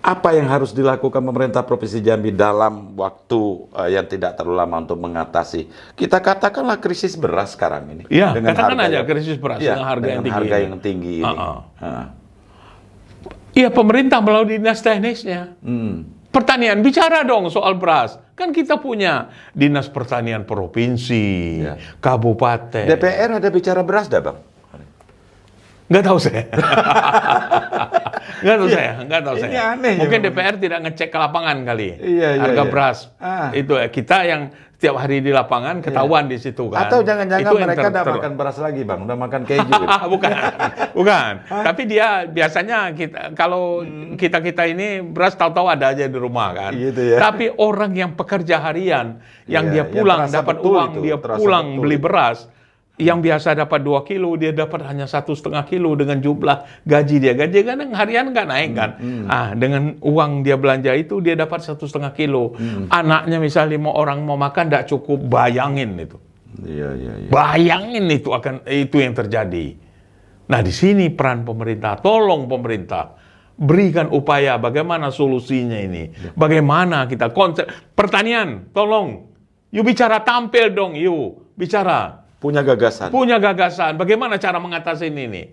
apa yang harus dilakukan pemerintah Provinsi Jambi dalam waktu yang tidak terlalu lama untuk mengatasi, kita katakanlah krisis beras sekarang ini? Iya, Dengan katakan harga aja yang- krisis beras Iya, dengan harga yang dengan tinggi. harga ini. yang tinggi ini. Ah. Iya, pemerintah melalui dinas teknisnya. Pertanian, bicara dong soal beras. Kan kita punya Dinas Pertanian Provinsi, Iya. Kabupaten. DPR ada bicara beras dah, Bang? Nggak tahu saya. Nggak tahu Ini saya. aneh ya, Mungkin Bang. DPR tidak ngecek ke lapangan kali. Iya, Harga iya. beras. Ah. Itu kita yang setiap hari di lapangan ketahuan di situ kan. Atau jangan-jangan Itu yang mereka udah makan beras lagi, Bang? Udah makan keju? gitu? Bukan. Tapi dia biasanya kalau kita ini beras tahu-tahu ada aja di rumah kan. Gitu ya. Tapi orang yang pekerja harian, yang Iya, dia yang pulang terasa dapat betul uang, itu, dia terasa pulang betul beli itu. beras, yang biasa dapat 2 kilo, dia dapat hanya 1,5 kilo dengan jumlah gaji dia. Gaji kan harian nggak naik kan. Dengan uang dia belanja itu, dia dapat 1,5 kilo. Anaknya misalnya 5 orang mau makan, nggak cukup, bayangin itu. Iya, iya, iya. Bayangin itu yang terjadi. Nah, di sini peran pemerintah. Tolong pemerintah berikan upaya bagaimana solusinya ini. Bagaimana kita konsep pertanian, tolong. You bicara tampil dong, you bicara. Punya gagasan. Punya gagasan. Bagaimana cara mengatasi ini?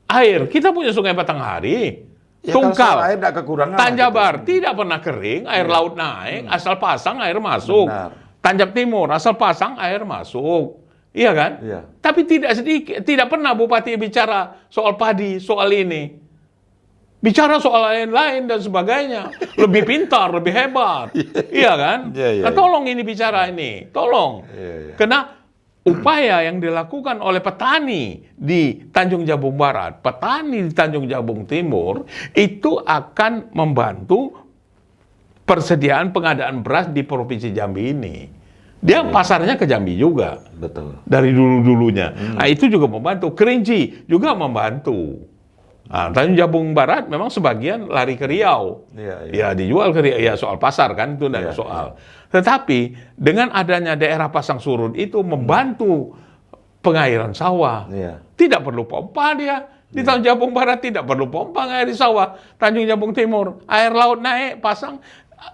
Air, kita punya Sungai Batanghari. Ya, Tungkal, air tidak kekurangan. Tanjabar tidak pernah kering, air laut naik, asal pasang air masuk. Benar. Tanjab Timur, asal pasang air masuk. Iya kan? Iya. Tapi tidak pernah Bupati bicara soal padi, soal ini. Bicara soal lain-lain dan sebagainya. Lebih pintar, lebih hebat. Iya kan? Iya, iya, Nah, tolong ini bicara ini. Tolong. Iya, iya. Karena upaya yang dilakukan oleh petani di Tanjung Jabung Barat, petani di Tanjung Jabung Timur, itu akan membantu persediaan pengadaan beras di Provinsi Jambi ini. Dia pasarnya ke Jambi juga. Betul. Dari dulu-dulunya. Nah, itu juga membantu. Kerinci juga membantu. Nah, Tanjung Jabung Barat memang sebagian lari ke Riau. Iya, iya. Ya, dijual ke Riau. Ya, soal pasar kan, itu Iya, tidak soal. Tetapi, dengan adanya daerah pasang surut itu membantu pengairan sawah. Iya. Tidak perlu pompa dia. Di Tanjung Jabung Barat tidak perlu pompa ngairi sawah. Tanjung Jabung Timur, air laut naik, pasang,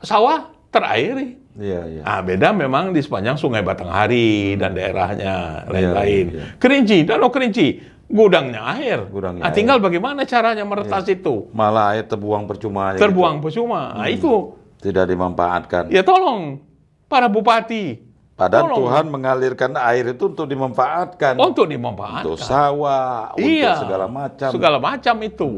sawah terairi. Iya, iya. Ah, beda memang di sepanjang Sungai Batanghari dan daerahnya lain-lain. iya. Kerinci, Danau Kerinci, gudangnya air. Gudangnya Ah, tinggal bagaimana caranya meretas itu. Malah air terbuang percuma aja Terbuang percuma. Nah, itu. gitu. Tidak dimanfaatkan. Ya tolong, para bupati. Padahal tolong. Tuhan mengalirkan air itu untuk dimanfaatkan. Untuk dimanfaatkan. Untuk sawah, Iya. untuk segala macam. Segala macam itu.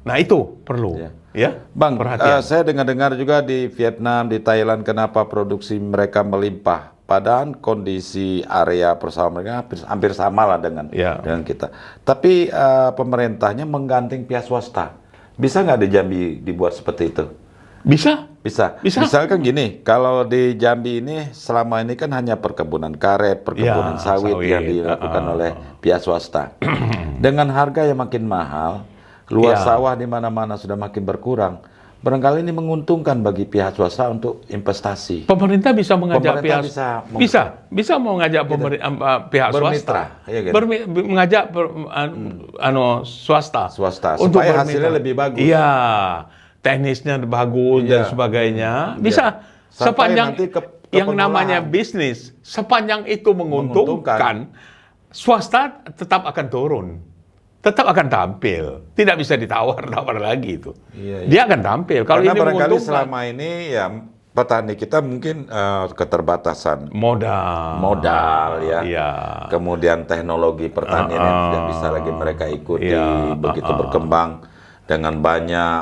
Nah, itu perlu. Iya. Ya, Bang, perhatian. saya dengar-dengar juga di Vietnam, di Thailand, kenapa produksi mereka melimpah. Padahal kondisi area persawahan mereka hampir sama lah dengan Ya. kita. Tapi pemerintahnya menggandeng pihak swasta. Bisa nggak di Jambi dibuat seperti itu? Bisa? Bisa. Bisa. Misalkan gini, kalau di Jambi ini selama ini kan hanya perkebunan karet, perkebunan Ya, sawit sawit. yang dilakukan oleh pihak swasta. Dengan harga yang makin mahal, luas Ya. sawah di mana-mana sudah makin berkurang. Barangkali ini menguntungkan bagi pihak swasta untuk investasi. Pemerintah bisa mengajak Pemerintah pihak bisa mengajak pihak Bermitra, swasta. iya kan? Mengajak swasta. Swasta, untuk supaya bermitra. hasilnya lebih bagus. Iya, teknisnya bagus dan Iya. sebagainya. Bisa Sampai sepanjang nanti ke yang pengelolaan. namanya bisnis, sepanjang itu menguntungkan, swasta tetap akan turun. Tetap akan tampil, tidak bisa ditawar-tawar lagi itu. Iya, iya. Dia akan tampil. Kalau Karena ini barangkali menguntungkan, selama ini ya petani kita mungkin keterbatasan modal ya. Iya. Kemudian teknologi pertanian yang tidak bisa lagi mereka ikuti Iya, begitu berkembang dengan banyak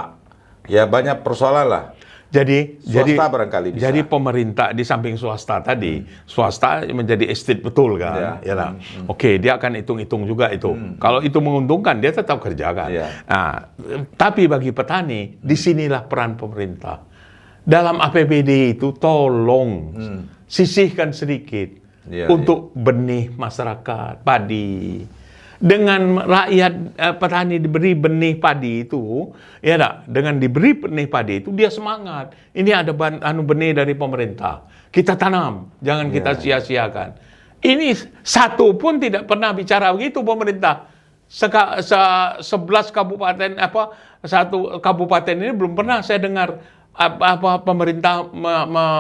persoalan lah. Jadi Swasta barangkali bisa. Jadi pemerintah di samping swasta tadi, swasta menjadi estate betul kan? Ya lah. Oke, dia akan hitung-hitung juga itu. Kalau itu menguntungkan, dia tetap kerjakan. Iya. Nah, tapi bagi petani, disinilah peran pemerintah. Dalam APBD itu tolong sisihkan sedikit Iya, untuk benih masyarakat, padi. Dengan rakyat petani diberi benih padi itu, ya tak? Dengan diberi benih padi itu dia semangat. Ini ada benih dari pemerintah. Kita tanam, jangan kita sia-siakan. Ini satu pun tidak pernah bicara begitu pemerintah. 11 kabupaten satu kabupaten ini belum pernah saya dengar pemerintah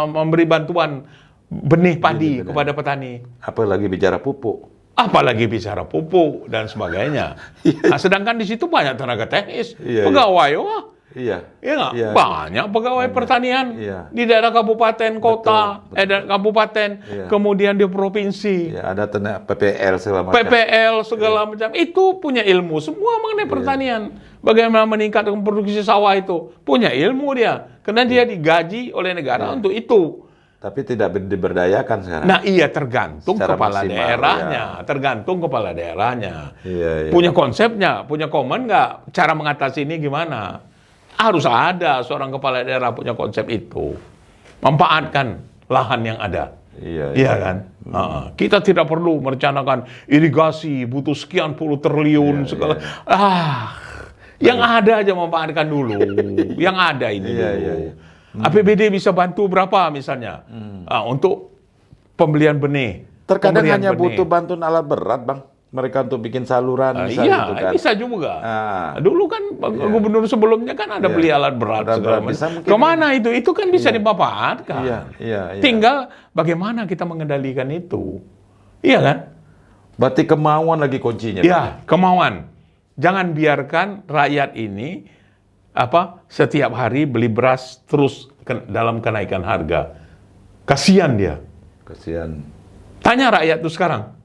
memberi bantuan benih padi kepada petani. Apalagi bicara pupuk. Apalagi bicara pupuk dan sebagainya. Nah, sedangkan di situ banyak tenaga teknis, Iya, pegawai, wah, Iya. ya nggak? Iya. Banyak pegawai pertanian Iya. di daerah kabupaten, kota, kabupaten, Iya. kemudian di provinsi, Ya, ada tenaga PPL segala macam. PPL segala macam. Itu punya ilmu semua mengenai pertanian. Bagaimana meningkatkan produksi sawah itu punya ilmu dia, karena dia digaji oleh negara untuk itu. Tapi tidak diberdayakan sekarang. Nah, iya tergantung Secara kepala maksimal, daerahnya, tergantung kepala daerahnya. Iya, iya. Punya konsepnya, punya komen nggak? Cara mengatasi ini gimana? Harus ada seorang kepala daerah punya konsep itu. Manfaatkan lahan yang ada. Iya, Iya kan? Kita tidak perlu merencanakan irigasi, butuh sekian puluh triliun, segala. Yang ada aja manfaatkan dulu. Yang ada ini Iya, dulu. iya, iya. APBD bisa bantu berapa misalnya untuk pembelian benih Terkadang pemberian hanya benih. butuh bantuan alat berat, Bang. Mereka untuk bikin saluran, bisa Iya, gitu kan. bisa juga. Ah. Dulu kan gubernur sebelumnya kan ada Iya. beli alat berat Alat segala berat. Bisa macam. mungkin Kemana itu? Itu kan bisa dimanfaatkan. Iya, iya, iya. Tinggal bagaimana kita mengendalikan itu. Iya kan? Berarti kemauan lagi kuncinya. Ya, kemauan. Jangan biarkan rakyat ini setiap hari beli beras terus dalam kenaikan harga. Kasihan dia. Kasihan. Tanya rakyat tuh sekarang.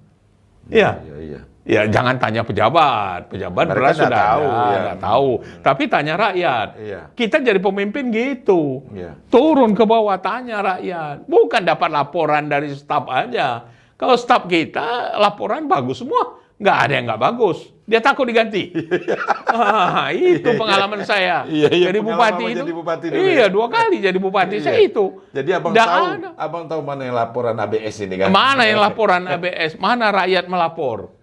Iya. Iya, iya. Ya jangan tanya pejabat. Pejabat Mereka beras nggak sudah tahu, ada, ya. nggak tahu. Tapi tanya rakyat. Iya. Kita jadi pemimpin gitu. Iya. Turun ke bawah tanya rakyat. Bukan dapat laporan dari staf aja. Kalau staf kita laporan bagus semua. Nggak ada yang nggak bagus. Dia takut diganti. Itu pengalaman saya. Iya, iya, Jadi pengalaman bupati itu. jadi bupati dulu Iya, ya. 2 kali jadi bupati. Iya. Saya itu. Jadi abang Nggak tahu, ada. abang tahu mana yang laporan ABS ini kan? Mana yang laporan ABS? Mana rakyat melapor?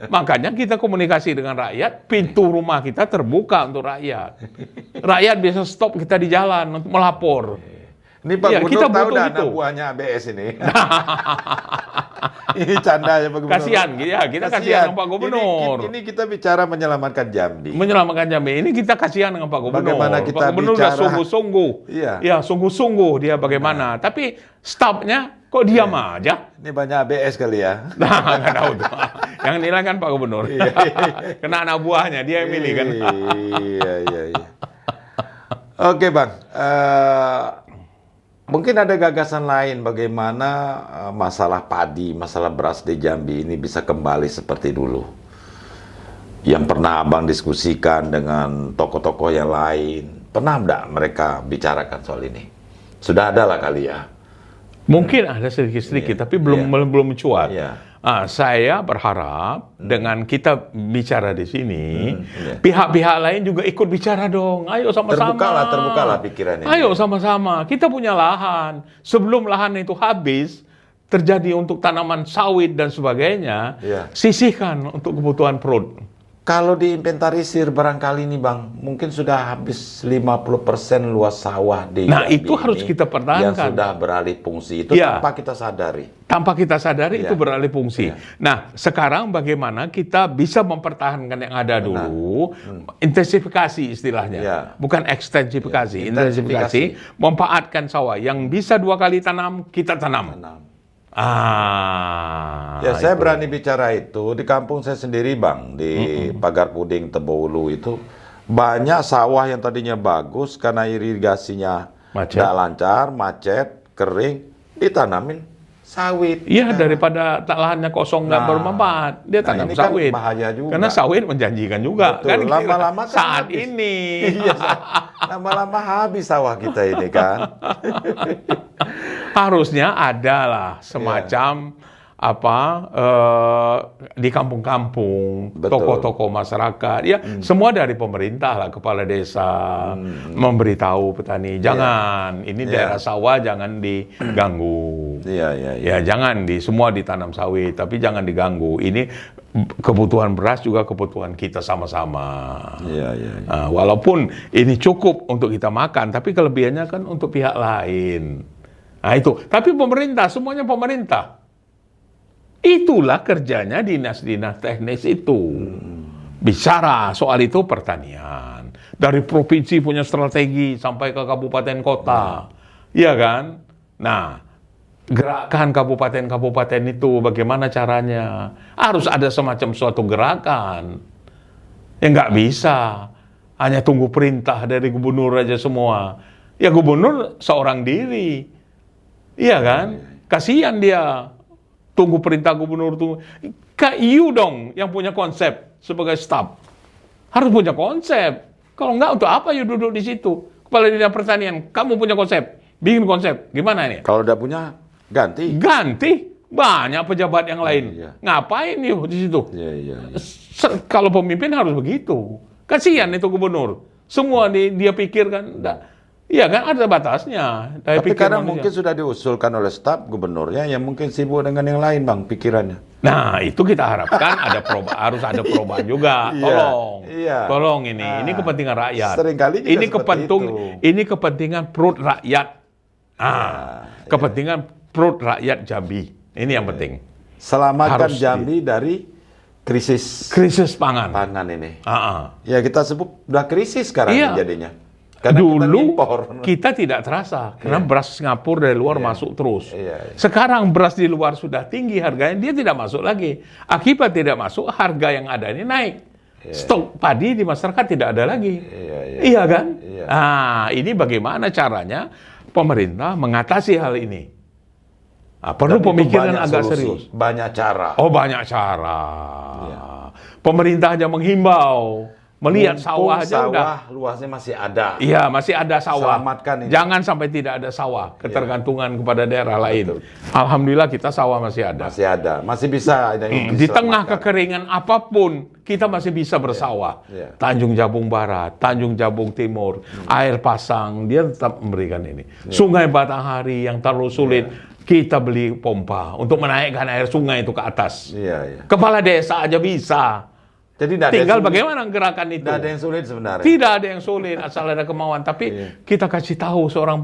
Makanya kita komunikasi dengan rakyat, pintu rumah kita terbuka untuk rakyat. Rakyat bisa stop kita di jalan untuk melapor. Ini Pak Iya, Gubernur kita tahu butuh dah itu. anak buahnya ABS ini. Ini canda ya Pak Gubernur. Kasihan, ya kita kasihan dengan Pak Gubernur. Ini kita bicara menyelamatkan Jambi. Menyelamatkan Jambi. Ini kita kasihan dengan Pak Gubernur. Bagaimana kita Pak Gubernur sudah bicara- sungguh-sungguh. Iya. Ya, sungguh-sungguh dia bagaimana. Tapi stafnya kok diam aja. Ini banyak ABS kali ya. Nah, nggak tahu tuh. Yang nilai kan Pak Gubernur. Kena anak buahnya, dia yang milih kan. Iya, iya, iya. Oke Bang, mungkin ada gagasan lain bagaimana masalah padi, masalah beras di Jambi ini bisa kembali seperti dulu. Yang pernah Abang diskusikan dengan tokoh-tokoh yang lain. Pernah enggak mereka bicarakan soal ini? Sudah ada lah kali ya. Mungkin ada sedikit-sedikit, tapi belum mencuat. Iya. Saya berharap dengan kita bicara di sini, iya. pihak-pihak lain juga ikut bicara dong. Ayo sama-sama. Terbukalah pikirannya. Ayo sama-sama. Kita punya lahan. Sebelum lahan itu habis, terjadi untuk tanaman sawit dan sebagainya, Iya. sisihkan untuk kebutuhan perut. Kalau diinventarisir barangkali nih Bang, mungkin sudah habis 50% luas sawah di Nah, Jambi itu harus ini kita pertahankan. yang sudah beralih fungsi itu Iya. tanpa kita sadari. Tanpa kita sadari Iya. itu beralih fungsi. Iya. Nah, sekarang bagaimana kita bisa mempertahankan yang ada dulu, intensifikasi istilahnya, Iya. bukan ekstensifikasi, Iya, intensifikasi, memanfaatkan sawah yang bisa 2 kali tanam kita tanam. Ya, saya itu. berani bicara itu di kampung saya sendiri Bang, di Pagar Puding, Tebowulu itu banyak sawah yang tadinya bagus karena irigasinya Macet. tidak lancar, macet, kering, ditanamin sawit. Iya, daripada lahannya kosong nggak Nah, bermanfaat, dia nah tanam ini kan sawit. bahaya juga. Karena sawit menjanjikan juga, Betul, kan? lama-lama kan saat habis. ini. Iya, lama-lama habis sawah kita ini kan. Harusnya ada lah semacam di kampung-kampung, Betul. tokoh-tokoh masyarakat, ya semua dari pemerintah lah, kepala desa memberitahu petani, jangan ini daerah sawah jangan diganggu. Iya, iya, iya. Ya jangan semua ditanam sawit, tapi jangan diganggu. Ini kebutuhan beras juga kebutuhan kita sama-sama. Iya, iya, iya. Nah, walaupun ini cukup untuk kita makan, tapi kelebihannya kan untuk pihak lain. Nah itu. Tapi pemerintah, semuanya pemerintah. Itulah kerjanya dinas-dinas teknis itu. Bicara soal itu pertanian. Dari provinsi punya strategi sampai ke kabupaten kota. Iya kan? Nah, gerakan kabupaten-kabupaten itu bagaimana caranya? Harus ada semacam suatu gerakan. Ya nggak bisa. Hanya tunggu perintah dari gubernur aja semua. Ya gubernur seorang diri. Iya kan? Kasihan dia. Tunggu perintah gubernur, tunggu. You dong yang punya konsep sebagai staf. Harus punya konsep. Kalau enggak, untuk apa you duduk di situ? Kepala Dinas Pertanian, kamu punya konsep. Bikin konsep. Gimana ini? Kalau udah punya, ganti. Ganti. Banyak pejabat yang lain. Iya. Ngapain you di situ? Iya, iya, iya. Kalau pemimpin harus begitu. Kasihan itu gubernur. Semua dia pikirkan. Iya kan, ada batasnya. Tapi kadang mungkin sudah diusulkan oleh staf gubernurnya yang mungkin sibuk dengan yang lain Bang, pikirannya. Nah, itu kita harapkan harus ada perubahan juga. Iya, Tolong. iya. Tolong ini kepentingan rakyat. Seringkali juga seperti itu. Ini kepentingan perut rakyat. Kepentingan perut rakyat Jambi. Ini yang penting. selamatkan Harus Jambi dari krisis pangan. ini. Ah. Ya kita sebut udah krisis sekarang Iya. ini jadinya. Karena kita Dulu impor. kita tidak terasa karena beras Singapura dari luar masuk terus. Iya. Sekarang beras di luar sudah tinggi harganya, dia tidak masuk lagi. Akibat tidak masuk, harga yang ada ini naik. Stok padi di masyarakat tidak ada lagi. Iya kan? Iya. Nah, ini bagaimana caranya pemerintah mengatasi hal ini? Nah, perlu Dan itu pemikiran banyak agak solusi, serius. banyak cara. Oh, banyak cara. Iya. Pemerintah hanya menghimbau. Melihat Mumpung sawah aja udah. sawah luasnya masih ada. Iya, masih ada sawah. Selamatkan ini. Jangan sampai tidak ada sawah, ketergantungan kepada daerah lain. Alhamdulillah kita sawah masih ada. Masih ada, masih bisa. Di tengah kekeringan apapun, kita masih bisa bersawah. Iya. Tanjung Jabung Barat, Tanjung Jabung Timur, Air Pasang, dia tetap memberikan ini. Sungai Batanghari yang terlalu sulit, kita beli pompa untuk menaikkan air sungai itu ke atas. Iya. Kepala desa aja bisa. Jadi nggak ada Tinggal yang sulit. bagaimana gerakan itu. Nggak ada yang sulit sebenarnya. Tidak ada yang sulit, asal ada kemauan. Tapi kita kasih tahu seorang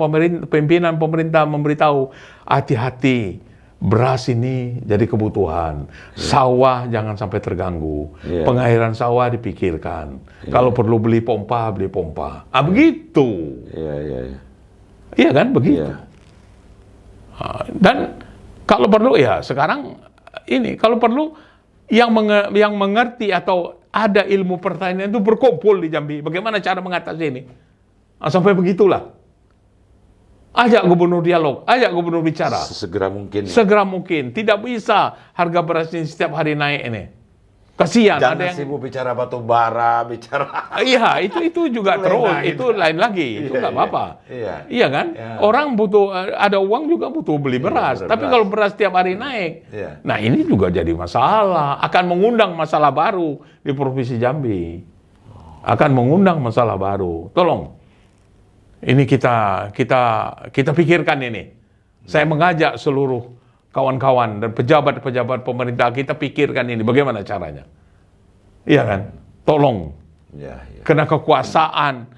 pimpinan pemerintah memberitahu, hati-hati, beras ini jadi kebutuhan. Sawah jangan sampai terganggu. Pengairan sawah dipikirkan. Kalau perlu beli pompa, beli pompa. Begitu. Iya. Iya kan, begitu. Iya. Dan kalau perlu ya sekarang ini, kalau perlu yang mengerti atau ada ilmu pertanian itu berkumpul di Jambi. Bagaimana cara mengatasi ini? Sampai begitulah. Ajak gubernur dialog, ajak gubernur bicara. Segera mungkin. Segera mungkin. Tidak bisa harga beras ini setiap hari naik ini. Kasihan. Jangan ada yang sibuk bicara batu bara, bicara. Iya, itu juga Itu terus, lain. itu lain lagi, itu nggak apa-apa. Iya. Kan? Iya. Orang butuh, ada uang juga butuh beli beras. bener, Tapi beras. kalau beras tiap hari naik, Iya. nah ini juga jadi masalah. Akan mengundang masalah baru di Provinsi Jambi. Akan mengundang masalah baru. Tolong, ini kita pikirkan ini. Saya mengajak seluruh kawan-kawan dan pejabat-pejabat pemerintah, kita pikirkan ini bagaimana caranya. Iya kan? Tolong. Iya. Karena kekuasaan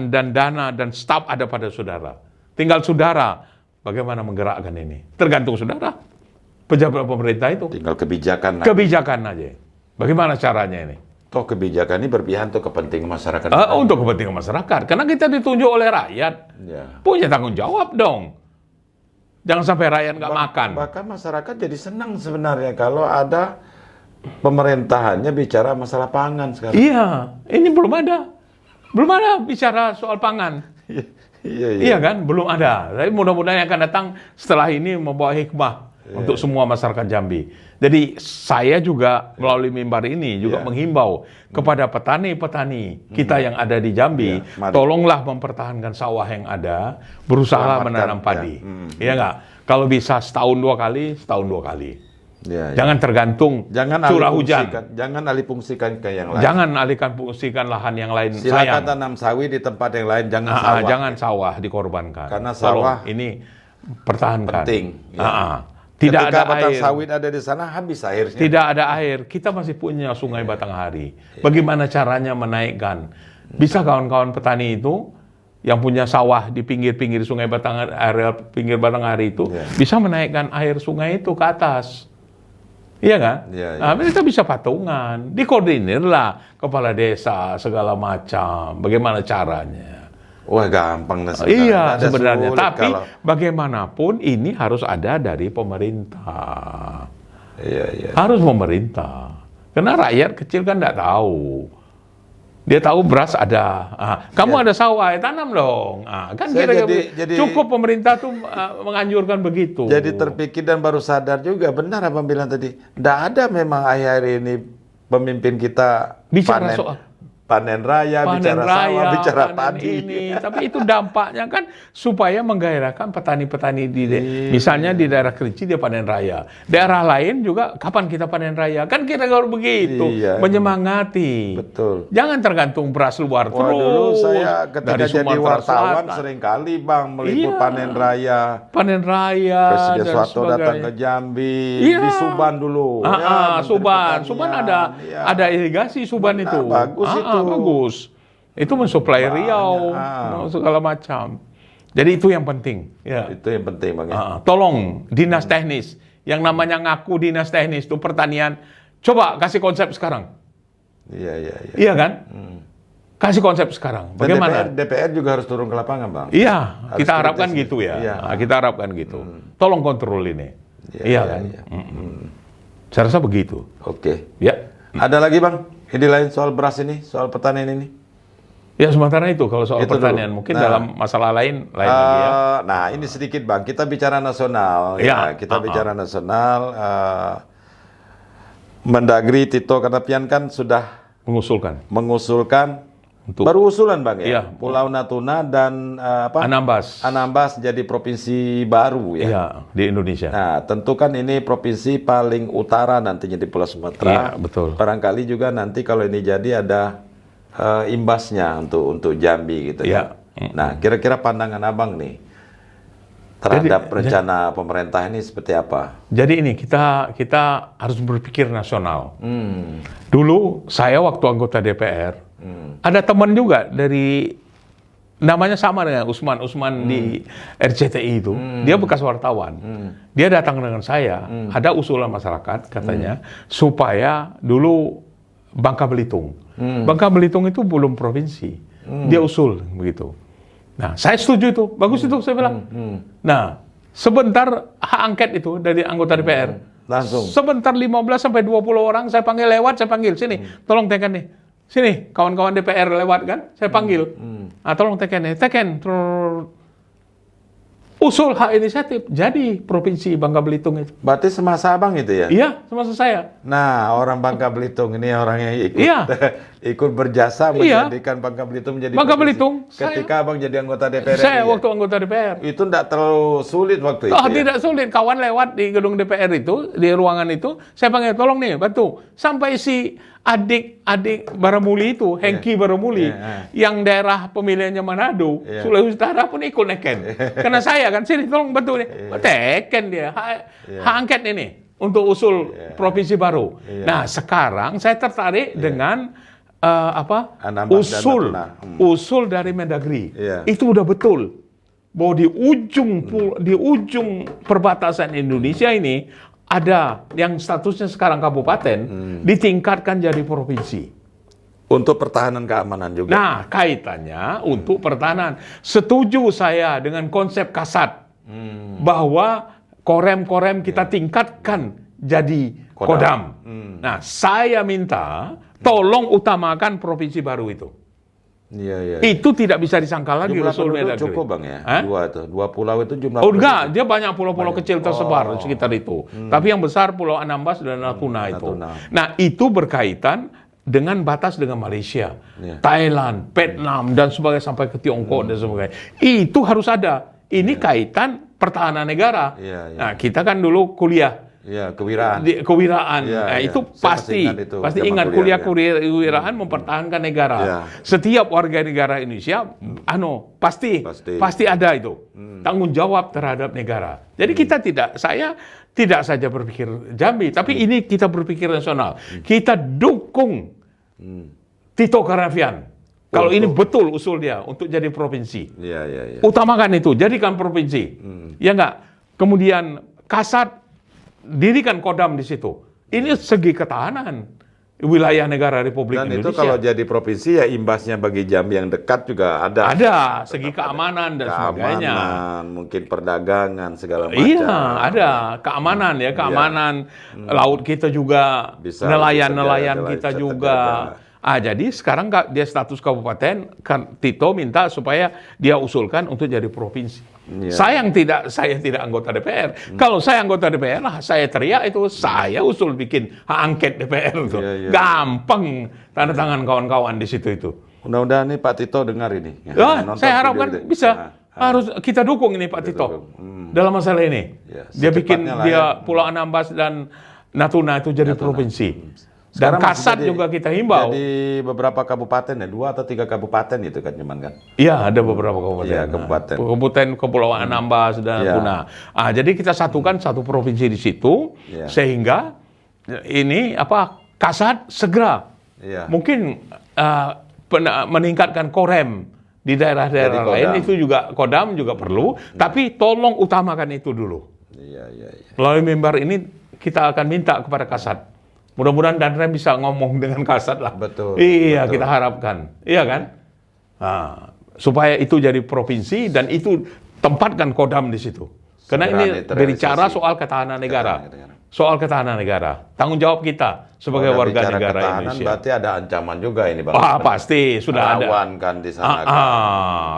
dan dana dan staf ada pada saudara. Tinggal saudara bagaimana menggerakkan ini. Tergantung saudara. Pejabat pemerintah itu. Tinggal kebijakan. Kebijakan aja. Bagaimana caranya ini? Toh kebijakan ini berpihak untuk kepentingan masyarakat. Untuk kepentingan masyarakat. Karena kita ditunjuk oleh rakyat. Ya. Punya tanggung jawab dong. Jangan sampai rakyat nggak makan. Bahkan masyarakat jadi senang sebenarnya kalau ada pemerintahannya bicara masalah pangan sekarang. Iya, ini belum ada. Belum ada bicara soal pangan. Iya kan? Belum ada. Tapi mudah-mudahan yang akan datang setelah ini membawa hikmah untuk semua masyarakat Jambi. Jadi saya juga melalui mimbar ini juga menghimbau kepada petani-petani kita yang ada di Jambi, tolonglah mempertahankan sawah yang ada, berusaha menanam padi. Iya nggak? Kalau bisa setahun dua kali. Jangan tergantung curah hujan. Jangan alih fungsikan ke yang lain. Jangan alihkan fungsikan lahan yang lain. Silakan tanam sawit di tempat yang lain, jangan sawah. Jangan sawah dikorbankan. Karena sawah ini pertahankan. penting. Tidak Ketika ada batang air. sawit ada di sana, habis airnya. Tidak ada air. Kita masih punya Sungai Batanghari. Bagaimana caranya menaikkan? Bisa kawan-kawan petani itu yang punya sawah di pinggir-pinggir Sungai Batanghari, area pinggir Batanghari itu bisa menaikkan air sungai itu ke atas. Iya kan? Nah, kita bisa patungan, dikoordinirlah kepala desa segala macam. Bagaimana caranya? Wah, gampang sebenarnya. Iya, sebenarnya. Sulit Tapi bagaimanapun ini harus ada dari pemerintah. Iya. Harus pemerintah. Karena rakyat kecil kan nggak tahu. Dia tahu beras ada. Kamu ada sawah, tanam dong. Kan jadi cukup pemerintah tuh menganjurkan begitu. Jadi terpikir dan baru sadar juga, benar apa bilang tadi. Nggak ada memang akhir ini pemimpin kita bicara soal panen raya, bicara sawah, bicara padi. Tapi itu dampaknya kan supaya menggairahkan petani-petani misalnya di daerah Kerinci dia panen raya. Daerah lain juga kapan kita panen raya? Kan kita harus begitu, menyemangati. Betul. Jangan tergantung beras luar terus. Dulu saya ketika dari jadi wartawan Selatan. sering kali Bang meliput panen raya. Panen raya Presiden dan Soeharto datang ke Jambi, di Suban dulu. Suban ada irigasi Suban itu. Bagus itu. Bagus. Itu mensuplai Riau, segala macam. Jadi itu yang penting. Ya. Itu yang penting Bang ya. Tolong dinas teknis, yang namanya ngaku dinas teknis itu pertanian, coba kasih konsep sekarang. Iya. Iya kan? Kasih konsep sekarang. Dan Bagaimana? DPR juga harus turun ke lapangan Bang. Iya, Harus kita harapkan kritis. gitu ya. Iya. Kita harapkan gitu. Tolong kontrol ini. Iya kan? Saya rasa begitu. Oke. Ya. Ada lagi Bang? Ini lain soal beras ini, soal pertanian ini. Ya sementara itu kalau soal Itu pertanian dulu. mungkin Nah. dalam masalah lain lagi ya. Nah, ini sedikit Bang. Kita bicara nasional. Ya. Kita bicara nasional. Mendagri Tito Karnavian kan sudah mengusulkan baru usulan Bang ya. Iya. Pulau Natuna dan Anambas jadi provinsi baru ya. Iya, di Indonesia. Nah, tentu kan ini provinsi paling utara nantinya di Pulau Sumatera. Iya, betul. Barangkali juga nanti kalau ini jadi ada imbasnya untuk Jambi gitu Iya. ya. Nah, kira-kira pandangan Abang nih terhadap rencana pemerintah ini seperti apa? Jadi ini kita harus berpikir nasional. Dulu saya waktu anggota DPR ada teman juga dari namanya sama dengan Usman di RCTI itu. Dia bekas wartawan. Dia datang dengan saya. Ada usulan masyarakat katanya supaya dulu Bangka Belitung. Bangka Belitung itu belum provinsi. Dia usul begitu. Nah, saya setuju itu. Bagus itu saya bilang. Nah, sebentar hak angket itu dari anggota DPR. Langsung. Sebentar 15 sampai 20 orang saya panggil lewat, saya panggil sini. Tolong teken nih. Sini, kawan-kawan DPR lewat kan? Saya panggil. Nah, tolong teken nih. Teken. Usul hak inisiatif jadi provinsi Bangka Belitung itu. Berarti semasa Abang itu ya? Iya, semasa saya. Nah, orang Bangka Belitung ini orang yang ikut ikut berjasa menjadikan Bangka Belitung menjadi Bangka provinsi. Belitung. Ketika Abang jadi anggota DPR Saya ini, waktu anggota DPR. itu tidak terlalu sulit waktu itu ya? Tidak sulit. Kawan lewat di gedung DPR itu, di ruangan itu, saya panggil, tolong nih, bantu. Sampai si adik Baramuli itu, Hengki Baramuli, yang daerah pemilihannya Manado, Sulawesi Utara pun ikut neken. Karena saya kan, sini tolong bantu nih. Teken dia, hak angket ini, untuk usul provinsi baru. Nah, sekarang saya tertarik dengan usul dari Mendagri. Itu udah betul bahwa di ujung perbatasan Indonesia ini ada yang statusnya sekarang kabupaten ditingkatkan jadi provinsi. Untuk pertahanan keamanan juga. Nah, kaitannya untuk pertahanan. Setuju saya dengan konsep Kasat bahwa korem kita tingkatkan jadi Kodam. Nah, saya minta tolong utamakan provinsi baru itu. Iya. Itu tidak bisa disangkal lagi Jumlah usul penduduk Mendagri. cukup Bang ya? Dua pulau itu jumlah Oh enggak, dia banyak pulau-pulau kecil tersebar di sekitar itu. Tapi yang besar Pulau Anambas dan Natuna itu. Nah, itu berkaitan dengan batas dengan Malaysia, Thailand, Vietnam, dan sebagainya sampai ke Tiongkok dan sebagainya. Itu harus ada. Ini kaitan pertahanan negara. Nah, kita kan dulu kuliah. Kewiraan. Itu pasti ingat kuliah kewiraan mempertahankan negara. Setiap warga negara Indonesia, pasti ada itu tanggung jawab terhadap negara. Jadi saya tidak saja berpikir Jambi, tapi ini kita berpikir nasional. Kita dukung Tito Karnavian. Kalau ini betul usul dia untuk jadi provinsi, utamakan itu, jadikan provinsi, ya enggak. Kemudian Kasat dirikan Kodam di situ. Ini segi ketahanan wilayah negara Republik Indonesia. Dan itu kalau jadi provinsi ya imbasnya bagi Jambi yang dekat juga ada. Ada segi keamanan dan sebagainya. Mungkin perdagangan segala macam. Iya, ada keamanan ya, keamanan laut kita juga, nelayan kita juga. Jadi sekarang dia status kabupaten, Tito minta supaya dia usulkan untuk jadi provinsi. Saya tidak anggota DPR. Kalau saya anggota DPR, saya teriak itu, saya usul bikin hak angket DPR itu. Gampang tanda tangan kawan-kawan di situ itu. Mudah-mudahan nih Pak Tito dengar ini. Saya harapkan bisa. Harus kita dukung ini Pak Tito dalam masalah ini. Dia bikin Pulau Anambas dan Natuna itu jadi provinsi. Dan Kasat juga kita himbau. Jadi beberapa kabupaten ya, 2 atau 3 kabupaten itu kan cuman kan? Iya, ada beberapa kabupaten. Iya, kabupaten. Kabupaten Kepulauan Anambas dan Natuna. Jadi kita satukan satu provinsi di situ, sehingga ini Kasat segera mungkin meningkatkan korem di daerah-daerah Jadi lain Kodam. itu juga Kodam juga perlu, tapi tolong utamakan itu dulu. Iya. Melalui mimbar ini kita akan minta kepada Kasat. Mudah-mudahan Danrem bisa ngomong dengan Kasat lah. Betul, Iya, betul. kita harapkan. Iya kan? Nah, supaya itu jadi provinsi dan itu tempatkan Kodam di situ. Karena Segera ini terrealisasi. berbicara soal ketahanan negara. Ketahanan negara. Soal ketahanan negara. Tanggung jawab kita sebagai Kalau warga bicara negara ketahanan, Indonesia. berarti ada ancaman juga ini Bang. Wah, pasti sudah ada. Rawan kan di sana. kan.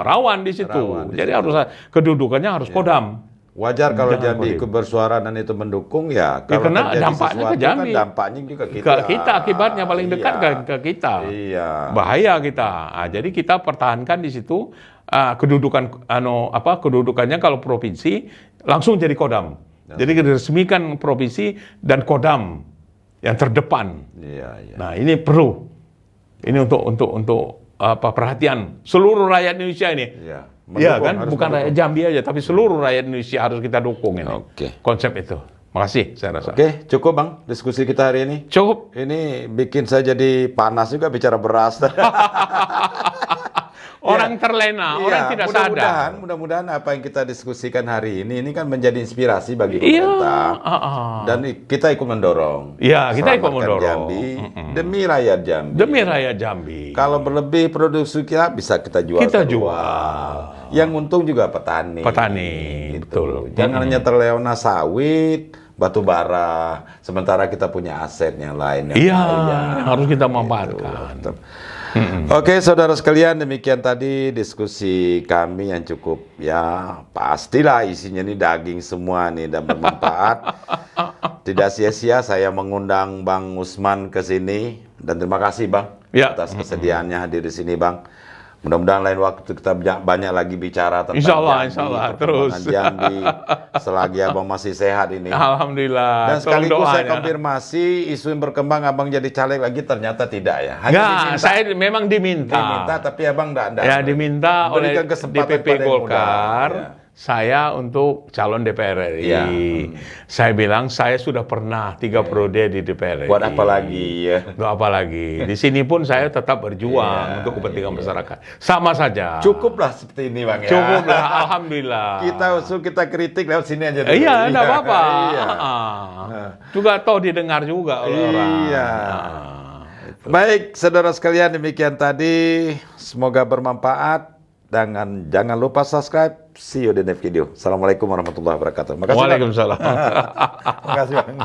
Rawan di situ. Rawan di Jadi situ. harus kedudukannya harus Kodam. Wajar kalau Jangan Jambi kodim. ikut bersuara dan itu mendukung ya. Kalau karena terjadi dampaknya ke sesuatu Jambi. Kan dampaknya juga kita. Ke kita akibatnya paling dekat Iya. ke kita. Iya. Bahaya kita. Jadi kita pertahankan di situ kedudukan kedudukannya kalau provinsi langsung jadi Kodam. Jadi diresmikan provinsi dan Kodam yang terdepan. Iya. Nah, ini perlu. Ini untuk perhatian seluruh rakyat Indonesia ini. Iya. Iya Mendukung, kan, harus bukan mendukung. rakyat Jambi aja, tapi seluruh rakyat Indonesia harus kita dukung ini. Oke. Konsep itu. Makasih, saya rasa. Oke, cukup Bang diskusi kita hari ini. Cukup. Ini bikin saya jadi panas juga bicara beras. Orang terlena, orang tidak sadar. Mudah-mudahan apa yang kita diskusikan hari ini kan menjadi inspirasi bagi Iya. pemerintah. Dan kita ikut mendorong. Iya, kita ikut Selamatkan mendorong. Jambi demi rakyat Jambi. Demi rakyat Jambi. Kalau berlebih produksi kita bisa kita jual. Kita keluar. jual. Yang untung juga petani. Petani, betul. Jangan hanya terlena sawit, batu bara, sementara kita punya aset yang lain. Yang Iya, kaya. harus kita manfaatkan. Oke, saudara sekalian, demikian tadi diskusi kami yang cukup ya pastilah isinya ini daging semua nih dan bermanfaat. Tidak sia-sia saya mengundang Bang Usman ke sini dan terima kasih Bang Ya. atas kesediaannya hadir di sini Bang. Mudah-mudahan lain waktu kita banyak lagi bicara tentang Insya Allah, perkembangan terus. Jambi selagi Abang masih sehat ini. Alhamdulillah. Dan Tolong sekaligus saya doanya. konfirmasi isu yang berkembang Abang jadi caleg lagi ternyata tidak ya. Hanya Enggak, diminta. saya memang diminta. Diminta tapi Abang enggak. Ya, diminta oleh Berikan kesempatan DPP pada yang Golkar. muda. Ya. Saya untuk calon DPR RI. Iya. Saya bilang saya sudah pernah 3 periode di DPR RI. Buat apa lagi ya? Untuk apa lagi? Di sini pun saya tetap berjuang untuk kepentingan masyarakat. Sama saja. Cukuplah seperti ini Bang ya. Cukuplah, alhamdulillah. Kita usul kita kritik lewat sini aja dulu. Iya, enggak apa-apa. Iya. Juga toh didengar juga oleh orang. Iya. Baik, saudara sekalian, demikian tadi. Semoga bermanfaat. Jangan lupa subscribe. See you di next video. Assalamualaikum warahmatullahi wabarakatuh. Makasih, Bang. Waalaikumsalam. Makasih Bang.